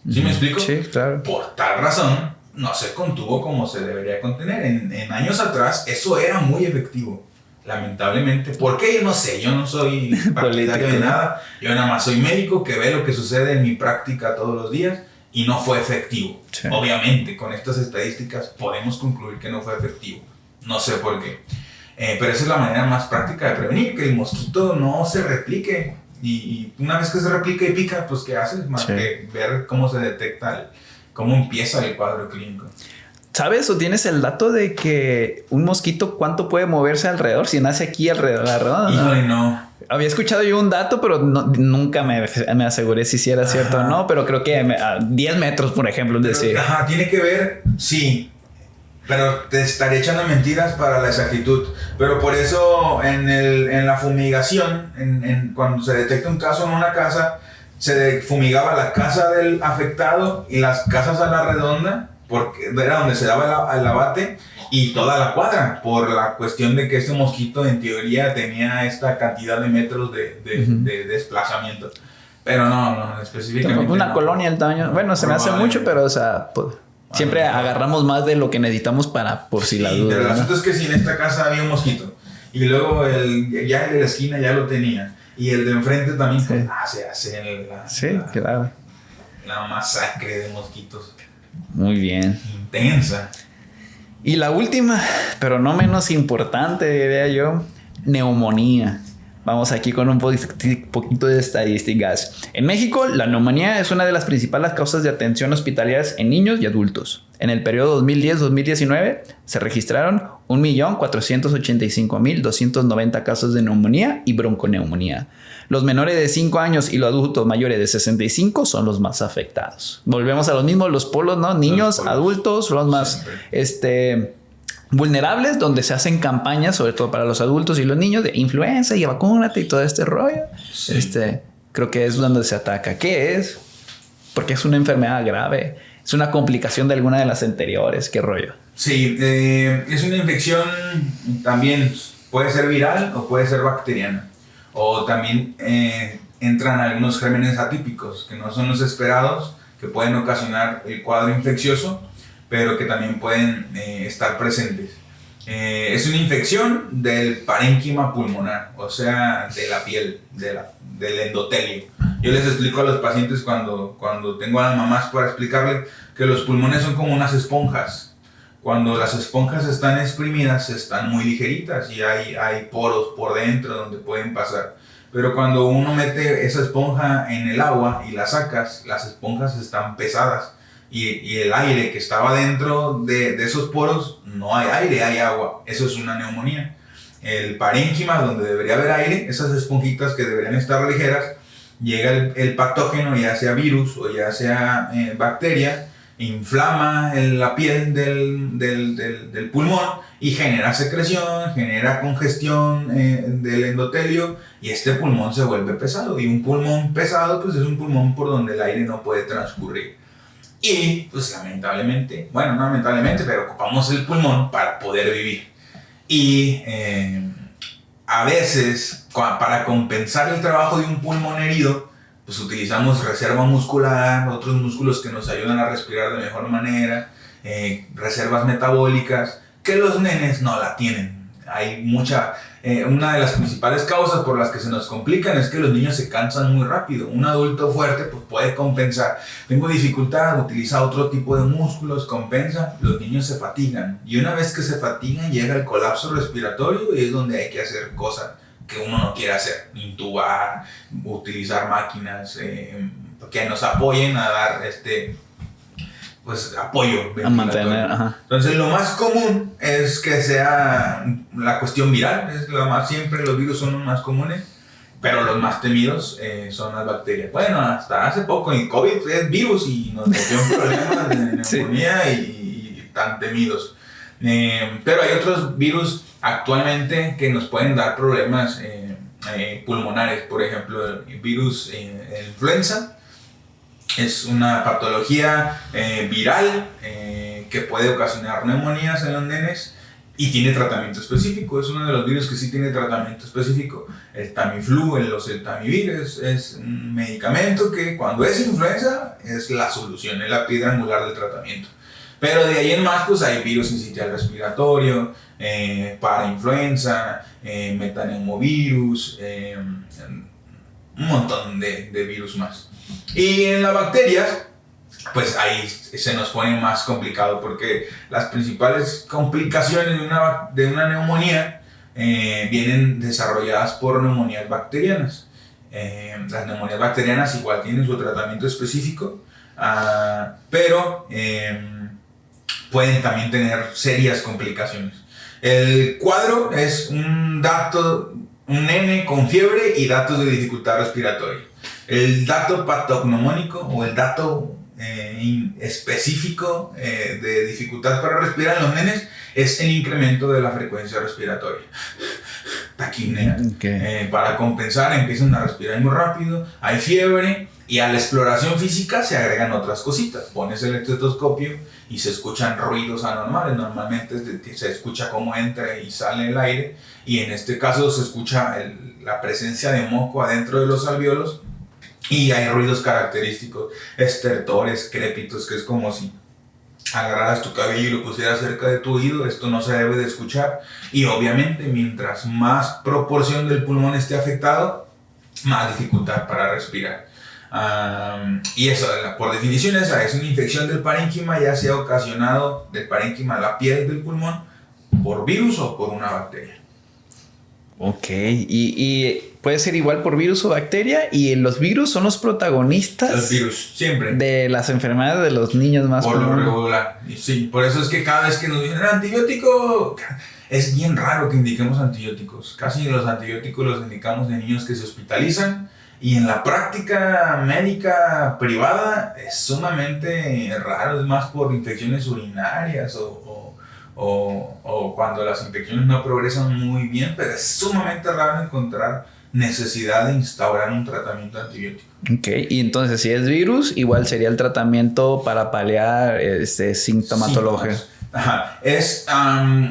[SPEAKER 2] ¿Sí me explico?
[SPEAKER 1] Sí, claro.
[SPEAKER 2] Por tal razón, no se contuvo como se debería contener. En años atrás, eso era muy efectivo. Lamentablemente. ¿Por qué? Yo no sé. Yo no soy partidario de nada. Yo nada más soy médico que ve lo que sucede en mi práctica todos los días y no fue efectivo. Sí. Obviamente, con estas estadísticas podemos concluir que no fue efectivo. No sé por qué. Pero esa es la manera más práctica de prevenir, que el mosquito no se replique. Y una vez que se replica y pica, pues ¿qué haces? Más que ver cómo se detecta, cómo empieza el cuadro clínico.
[SPEAKER 1] ¿Sabes o tienes el dato de que un mosquito cuánto puede moverse alrededor? Si nace aquí alrededor, la redonda.
[SPEAKER 2] Híjole, no.
[SPEAKER 1] Había escuchado yo un dato, pero nunca me aseguré si era cierto o no. Pero creo que a 10 metros, por ejemplo, es decir.
[SPEAKER 2] Tiene que ver, sí. Pero te estaré echando mentiras para la exactitud. Pero por eso en la fumigación, cuando se detecta un caso en una casa, se fumigaba la casa del afectado y las casas a la redonda, porque era donde se daba el abate, y toda la cuadra, por la cuestión de que este mosquito en teoría tenía esta cantidad de metros de desplazamiento. Pero no, específicamente.
[SPEAKER 1] Una colonia el tamaño. Bueno, se me hace mucho, pero o sea, pues, siempre agarramos más de lo que necesitamos por si la duda.
[SPEAKER 2] Pero el asunto es que si en esta casa había un mosquito y luego ya el de la esquina ya lo tenía y el de enfrente también, pues, se hace
[SPEAKER 1] claro.
[SPEAKER 2] La masacre de mosquitos.
[SPEAKER 1] Muy bien.
[SPEAKER 2] Intensa.
[SPEAKER 1] Y la última, pero no menos importante, diría yo, neumonía. Vamos aquí con un poquito de estadísticas. En México, la neumonía es una de las principales causas de atención hospitalarias en niños y adultos. En el periodo 2010-2019 se registraron 1.485.290 casos de neumonía y bronconeumonía. Los menores de 5 años y los adultos mayores de 65 son los más afectados. Volvemos a los mismos, los polos, ¿no? Niños, adultos, los más vulnerables, donde se hacen campañas, sobre todo para los adultos y los niños, de influenza y vacúnate y todo este rollo. Sí. Creo que es donde se ataca. ¿Qué es? Porque es una enfermedad grave. Es una complicación de alguna de las anteriores. ¿Qué rollo?
[SPEAKER 2] Sí, es una infección también, puede ser viral o puede ser bacteriana. O también entran algunos gérmenes atípicos, que no son los esperados, que pueden ocasionar el cuadro infeccioso, pero que también pueden estar presentes. Es una infección del parénquima pulmonar, o sea, de la piel, del endotelio. Yo les explico a los pacientes cuando tengo a las mamás para explicarles que los pulmones son como unas esponjas. Cuando las esponjas están exprimidas, están muy ligeritas y hay poros por dentro donde pueden pasar. Pero cuando uno mete esa esponja en el agua y la sacas, las esponjas están pesadas. Y el aire que estaba dentro de esos poros, no hay aire, hay agua. Eso es una neumonía. El parénquima, donde debería haber aire, esas esponjitas que deberían estar ligeras, llega el patógeno, ya sea virus o ya sea bacteria, inflama la piel del pulmón y genera secreción, genera congestión del endotelio y este pulmón se vuelve pesado. Y un pulmón pesado pues es un pulmón por donde el aire no puede transcurrir. Y pues lamentablemente, bueno, no lamentablemente, pero ocupamos el pulmón para poder vivir. Y a veces, para compensar el trabajo de un pulmón herido, pues utilizamos reserva muscular, otros músculos que nos ayudan a respirar de mejor manera, reservas metabólicas, que los nenes no la tienen. Hay una de las principales causas por las que se nos complican es que los niños se cansan muy rápido. Un adulto fuerte pues puede compensar. Tengo dificultad, utiliza otro tipo de músculos, compensa. Los niños se fatigan. Y una vez que se fatigan llega el colapso respiratorio y es donde hay que hacer cosas que uno no quiere hacer. Intubar, utilizar máquinas que nos apoyen a dar pues apoyo
[SPEAKER 1] a mantener,
[SPEAKER 2] ajá. Entonces lo más común es que sea la cuestión viral, siempre los virus son los más comunes, pero los más temidos son las bacterias. Bueno, hasta hace poco el COVID es virus y nos metió en problemas de neumonía sí. y tan temidos. Pero hay otros virus actualmente que nos pueden dar problemas pulmonares, por ejemplo el virus influenza. Es una patología viral que puede ocasionar neumonías en los nenes y tiene tratamiento específico. Es uno de los virus que sí tiene tratamiento específico. El Tamiflu, el oseltamivir es un medicamento que cuando es influenza es la solución, es la piedra angular del tratamiento. Pero de ahí en más pues hay virus sincitial respiratorio, parainfluenza, metaneumovirus, un montón de virus más. Y en las bacterias, pues ahí se nos pone más complicado porque las principales complicaciones de una neumonía vienen desarrolladas por neumonías bacterianas. Las neumonías bacterianas igual tienen su tratamiento específico, pero pueden también tener serias complicaciones. El cuadro es un nene con fiebre y datos de dificultad respiratoria. El dato patognomónico o el dato específico de dificultad para respirar en los nenes es el incremento de la frecuencia respiratoria. Taquipnea. Okay. Para compensar empiezan a respirar muy rápido, hay fiebre y a la exploración física se agregan otras cositas. Pones el estetoscopio y se escuchan ruidos anormales. Normalmente se escucha cómo entra y sale el aire y en este caso se escucha la presencia de moco adentro de los alvéolos. Y hay ruidos característicos, estertores, crépitos, que es como si agarraras tu cabello y lo pusieras cerca de tu oído. Esto no se debe de escuchar. Y obviamente, mientras más proporción del pulmón esté afectado, más dificultad para respirar. Y eso, por definición, esa es una infección del parénquima, ya sea ocasionado del parénquima a la piel del pulmón por virus o por una bacteria.
[SPEAKER 1] Ok, y puede ser igual por virus o bacteria, y los virus son los protagonistas.
[SPEAKER 2] Los virus, siempre.
[SPEAKER 1] De las enfermedades de los niños más
[SPEAKER 2] por lo regular. Sí, por eso es que cada vez que nos dicen antibiótico, es bien raro que indiquemos antibióticos. Casi los antibióticos los indicamos en niños que se hospitalizan, y en la práctica médica privada es sumamente raro, es más por infecciones urinarias o cuando las infecciones no progresan muy bien, pero es sumamente raro encontrar necesidad de instaurar un tratamiento antibiótico.
[SPEAKER 1] Ok, y entonces si es virus, igual sería el tratamiento para paliar sintomatología.
[SPEAKER 2] Ajá, estaba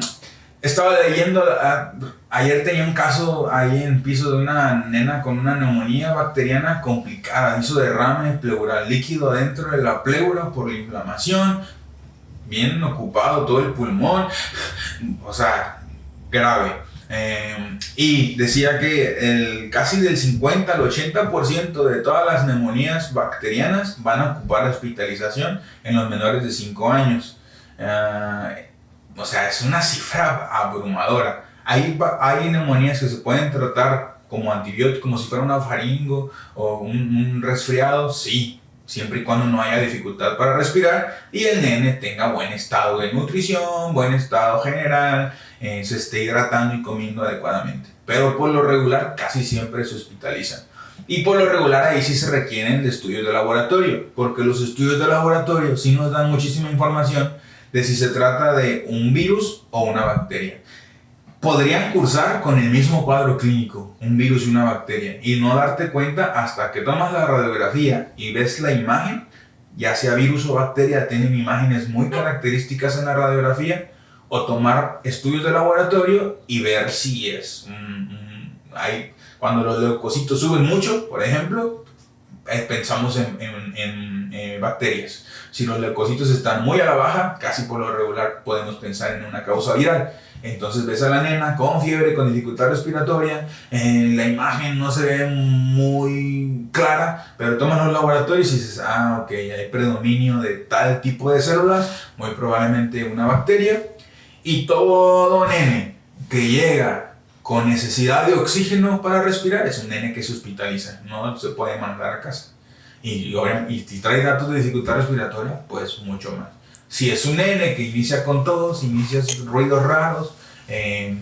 [SPEAKER 2] leyendo, ayer tenía un caso ahí en piso de una nena con una neumonía bacteriana complicada, hizo derrame pleural líquido dentro de la pleura por la inflamación, bien ocupado todo el pulmón, o sea, grave. Y decía que casi del 50 al 80% de todas las neumonías bacterianas van a ocupar hospitalización en los menores de 5 años. O sea, es una cifra abrumadora. Hay neumonías que se pueden tratar como antibiótico, como si fuera una faringo o un resfriado, sí, siempre y cuando no haya dificultad para respirar y el nene tenga buen estado de nutrición, buen estado general, se esté hidratando y comiendo adecuadamente. Pero por lo regular casi siempre se hospitalizan. Y por lo regular ahí sí se requieren de estudios de laboratorio, porque los estudios de laboratorio sí nos dan muchísima información de si se trata de un virus o una bacteria. Podrían cursar con el mismo cuadro clínico, un virus y una bacteria, y no darte cuenta hasta que tomas la radiografía y ves la imagen, ya sea virus o bacteria, tienen imágenes muy características en la radiografía, o tomar estudios de laboratorio y ver si es Cuando los leucocitos suben mucho, por ejemplo, pensamos en bacterias. Si los leucocitos están muy a la baja, casi por lo regular podemos pensar en una causa viral. Entonces ves a la nena con fiebre, con dificultad respiratoria, la imagen no se ve muy clara, pero tomas los laboratorios y dices, ok, hay predominio de tal tipo de células, muy probablemente una bacteria, y todo nene que llega con necesidad de oxígeno para respirar es un nene que se hospitaliza, no se puede mandar a casa. Y si trae datos de dificultad respiratoria, pues mucho más. Si es un nene que inicia con tos, inicia ruidos raros,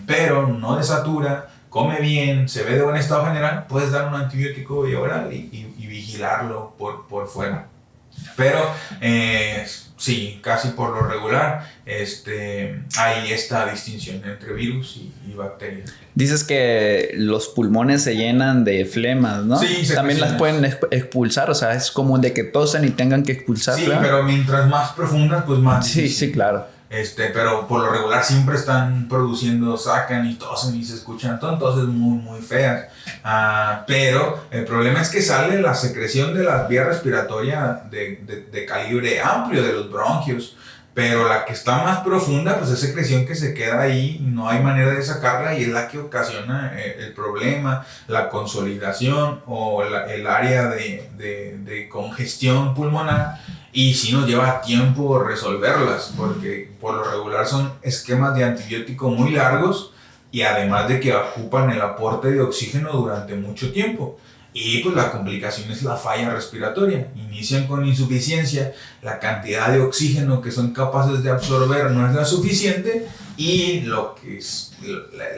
[SPEAKER 2] pero no desatura, come bien, se ve de buen estado general, puedes dar un antibiótico vía oral y vigilarlo por fuera. Pero sí, casi por lo regular hay esta distinción entre virus y bacterias.
[SPEAKER 1] Dices que los pulmones se llenan de flemas, ¿no?
[SPEAKER 2] Sí,
[SPEAKER 1] también las pueden expulsar, o sea, es común de que tosen y tengan que expulsar.
[SPEAKER 2] Sí,
[SPEAKER 1] flema.
[SPEAKER 2] pero mientras más profundas, pues más difícil.
[SPEAKER 1] Sí, claro.
[SPEAKER 2] Pero por lo regular siempre están produciendo, sacan y tosen y se escuchan toses muy, muy feas. Pero el problema es que sale la secreción de la vía respiratoria de calibre amplio de los bronquios. Pero la que está más profunda, pues es secreción que se queda ahí y no hay manera de sacarla y es la que ocasiona el problema, la consolidación o el área de congestión pulmonar. Y sí nos lleva tiempo resolverlas, porque por lo regular son esquemas de antibiótico muy largos y además de que ocupan el aporte de oxígeno durante mucho tiempo. Y pues la complicación es la falla respiratoria. Inician con insuficiencia, la cantidad de oxígeno que son capaces de absorber no es la suficiente y lo que es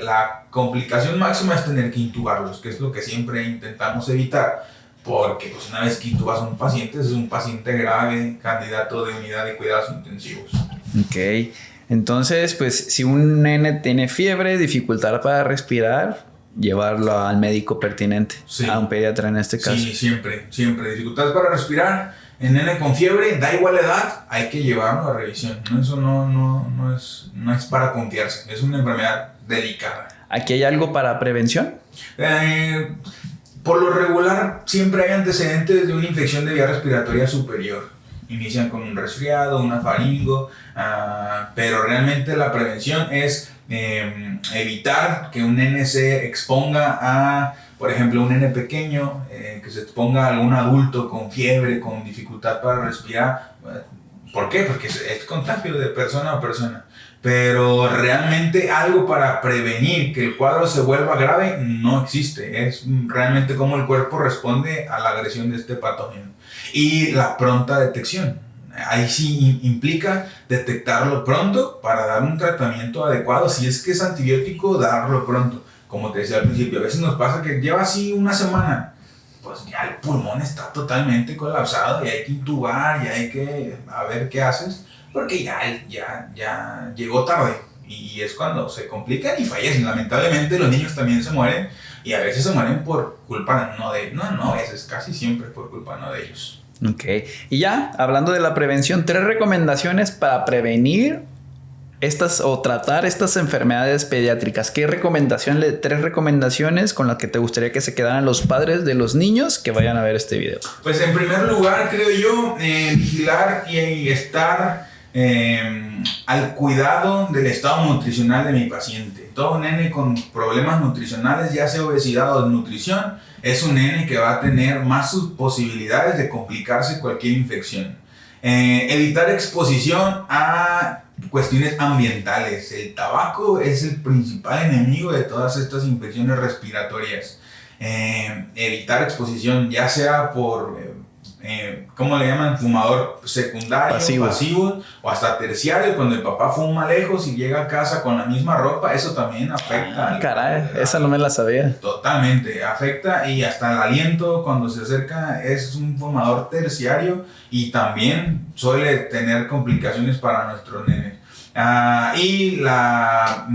[SPEAKER 2] la complicación máxima es tener que intubarlos, que es lo que siempre intentamos evitar. Porque pues una vez que intubas a un paciente, es un paciente grave, candidato de unidad de cuidados intensivos.
[SPEAKER 1] Ok, entonces pues si un nene tiene fiebre, dificultad para respirar, llevarlo al médico pertinente,
[SPEAKER 2] sí.
[SPEAKER 1] A un pediatra en este caso.
[SPEAKER 2] Sí, siempre. Dificultad para respirar, en nene con fiebre, da igual la edad, hay que llevarlo a revisión. Eso no es para confiarse, es una enfermedad delicada.
[SPEAKER 1] ¿Aquí hay algo para prevención?
[SPEAKER 2] Por lo regular, siempre hay antecedentes de una infección de vía respiratoria superior. Inician con un resfriado, una faringo, pero realmente la prevención es evitar que un nene se exponga a, por ejemplo, un nene pequeño, que se exponga a algún adulto con fiebre, con dificultad para respirar. ¿Por qué? Porque es contagio de persona a persona. Pero realmente algo para prevenir que el cuadro se vuelva grave no existe. Es realmente cómo el cuerpo responde a la agresión de este patógeno. Y la pronta detección. Ahí sí implica detectarlo pronto para dar un tratamiento adecuado. Si es que es antibiótico, darlo pronto. Como te decía al principio, a veces nos pasa que lleva así una semana. Pues ya el pulmón está totalmente colapsado y hay que intubar y hay que a ver qué haces. Porque ya llegó tarde y es cuando se complican y fallecen. Lamentablemente los niños también se mueren y a veces se mueren por culpa a veces casi siempre por culpa no de ellos.
[SPEAKER 1] Ok, y ya hablando de la prevención, 3 recomendaciones para prevenir o tratar estas enfermedades pediátricas. ¿Qué 3 recomendaciones con las que te gustaría que se quedaran los padres de los niños que vayan a ver este video?
[SPEAKER 2] Pues en primer lugar creo yo vigilar y estar al cuidado del estado nutricional de mi paciente. Todo nene con problemas nutricionales, ya sea obesidad o desnutrición, es un nene que va a tener más posibilidades de complicarse cualquier infección. Evitar exposición a cuestiones ambientales. El tabaco es el principal enemigo de todas estas infecciones respiratorias. Evitar exposición, ya sea por ¿cómo le llaman? Fumador secundario, pasivo o hasta terciario, cuando el papá fuma lejos y llega a casa con la misma ropa, eso también afecta.
[SPEAKER 1] Caray, esa no me la sabía.
[SPEAKER 2] Totalmente, afecta y hasta el aliento cuando se acerca es un fumador terciario y también suele tener complicaciones para nuestros nenes. Y la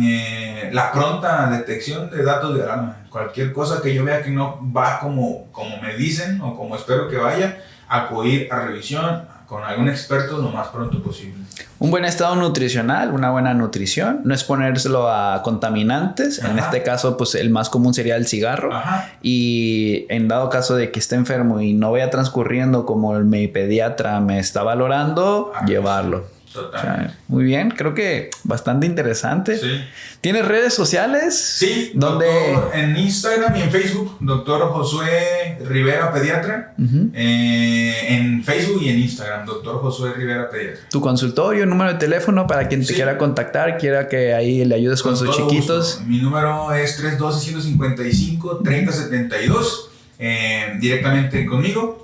[SPEAKER 2] pronta detección de datos de alarma. Cualquier cosa que yo vea que no va como me dicen o como espero que vaya, acudir a revisión con algún experto lo más pronto posible.
[SPEAKER 1] Un buen estado nutricional, una buena nutrición, no exponérselo a contaminantes. Ajá. En este caso, pues el más común sería el cigarro. Ajá. Y en dado caso de que esté enfermo y no vaya transcurriendo como mi pediatra me está valorando, llevarlo.
[SPEAKER 2] Total.
[SPEAKER 1] O sea, muy bien, creo que bastante interesante.
[SPEAKER 2] Sí.
[SPEAKER 1] ¿Tienes redes sociales?
[SPEAKER 2] Sí,
[SPEAKER 1] ¿Dónde?
[SPEAKER 2] En Instagram y en Facebook, Dr. Josué Rivera Pediatra. En Facebook y en Instagram, Dr. Josué Rivera Pediatra.
[SPEAKER 1] Tu consultorio, número de teléfono para quien te quiera contactar, quiera que ahí le ayudes con sus chiquitos.
[SPEAKER 2] Gusto. Mi número es 312-155-3072, directamente conmigo.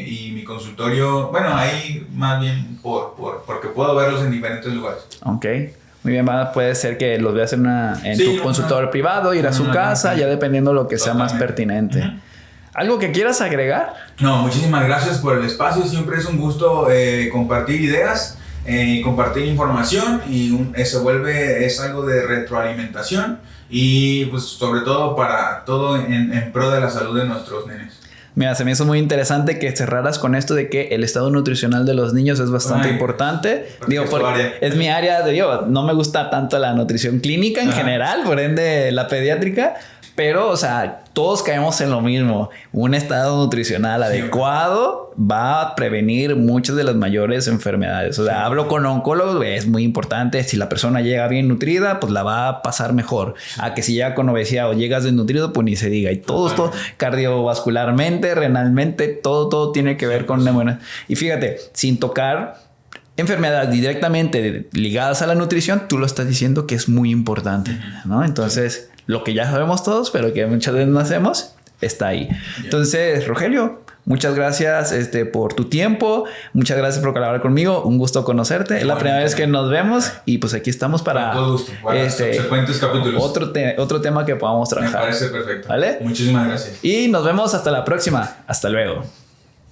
[SPEAKER 2] Y mi consultorio, bueno, ahí más bien porque puedo verlos en diferentes lugares.
[SPEAKER 1] Ok. Muy bien, puede ser que los veas en tu consultorio privado, ir a su casa, ya dependiendo lo que sea más pertinente. ¿Algo que quieras agregar?
[SPEAKER 2] No, muchísimas gracias por el espacio. Siempre es un gusto compartir ideas, compartir información y es algo de retroalimentación y pues sobre todo para todo en pro de la salud de nuestros nenes.
[SPEAKER 1] Mira, se me hizo muy interesante que cerraras con esto de que el estado nutricional de los niños es bastante importante. Digo, es mi área no me gusta tanto la nutrición clínica en general, por ende la pediátrica, pero, o sea, todos caemos en lo mismo. Un estado nutricional adecuado va a prevenir muchas de las mayores enfermedades. O sea, hablo con oncólogos, es muy importante. Si la persona llega bien nutrida, pues la va a pasar mejor. A que si llega con obesidad o llegas desnutrido, pues ni se diga. Y todo cardiovascularmente, renalmente, todo tiene que ver con una buena. Y fíjate, sin tocar enfermedades directamente ligadas a la nutrición, tú lo estás diciendo que es muy importante, ¿no? Entonces, lo que ya sabemos todos, pero que muchas veces no hacemos, está ahí. Entonces, Rogelio, muchas gracias por tu tiempo. Muchas gracias por colaborar conmigo. Un gusto conocerte. Es la primera vez que nos vemos y pues aquí estamos para
[SPEAKER 2] todo gusto. Subsecuentes capítulos.
[SPEAKER 1] Otro tema que podamos trabajar.
[SPEAKER 2] Me parece perfecto.
[SPEAKER 1] ¿Vale?
[SPEAKER 2] Muchísimas gracias.
[SPEAKER 1] Y nos vemos hasta la próxima. Hasta luego.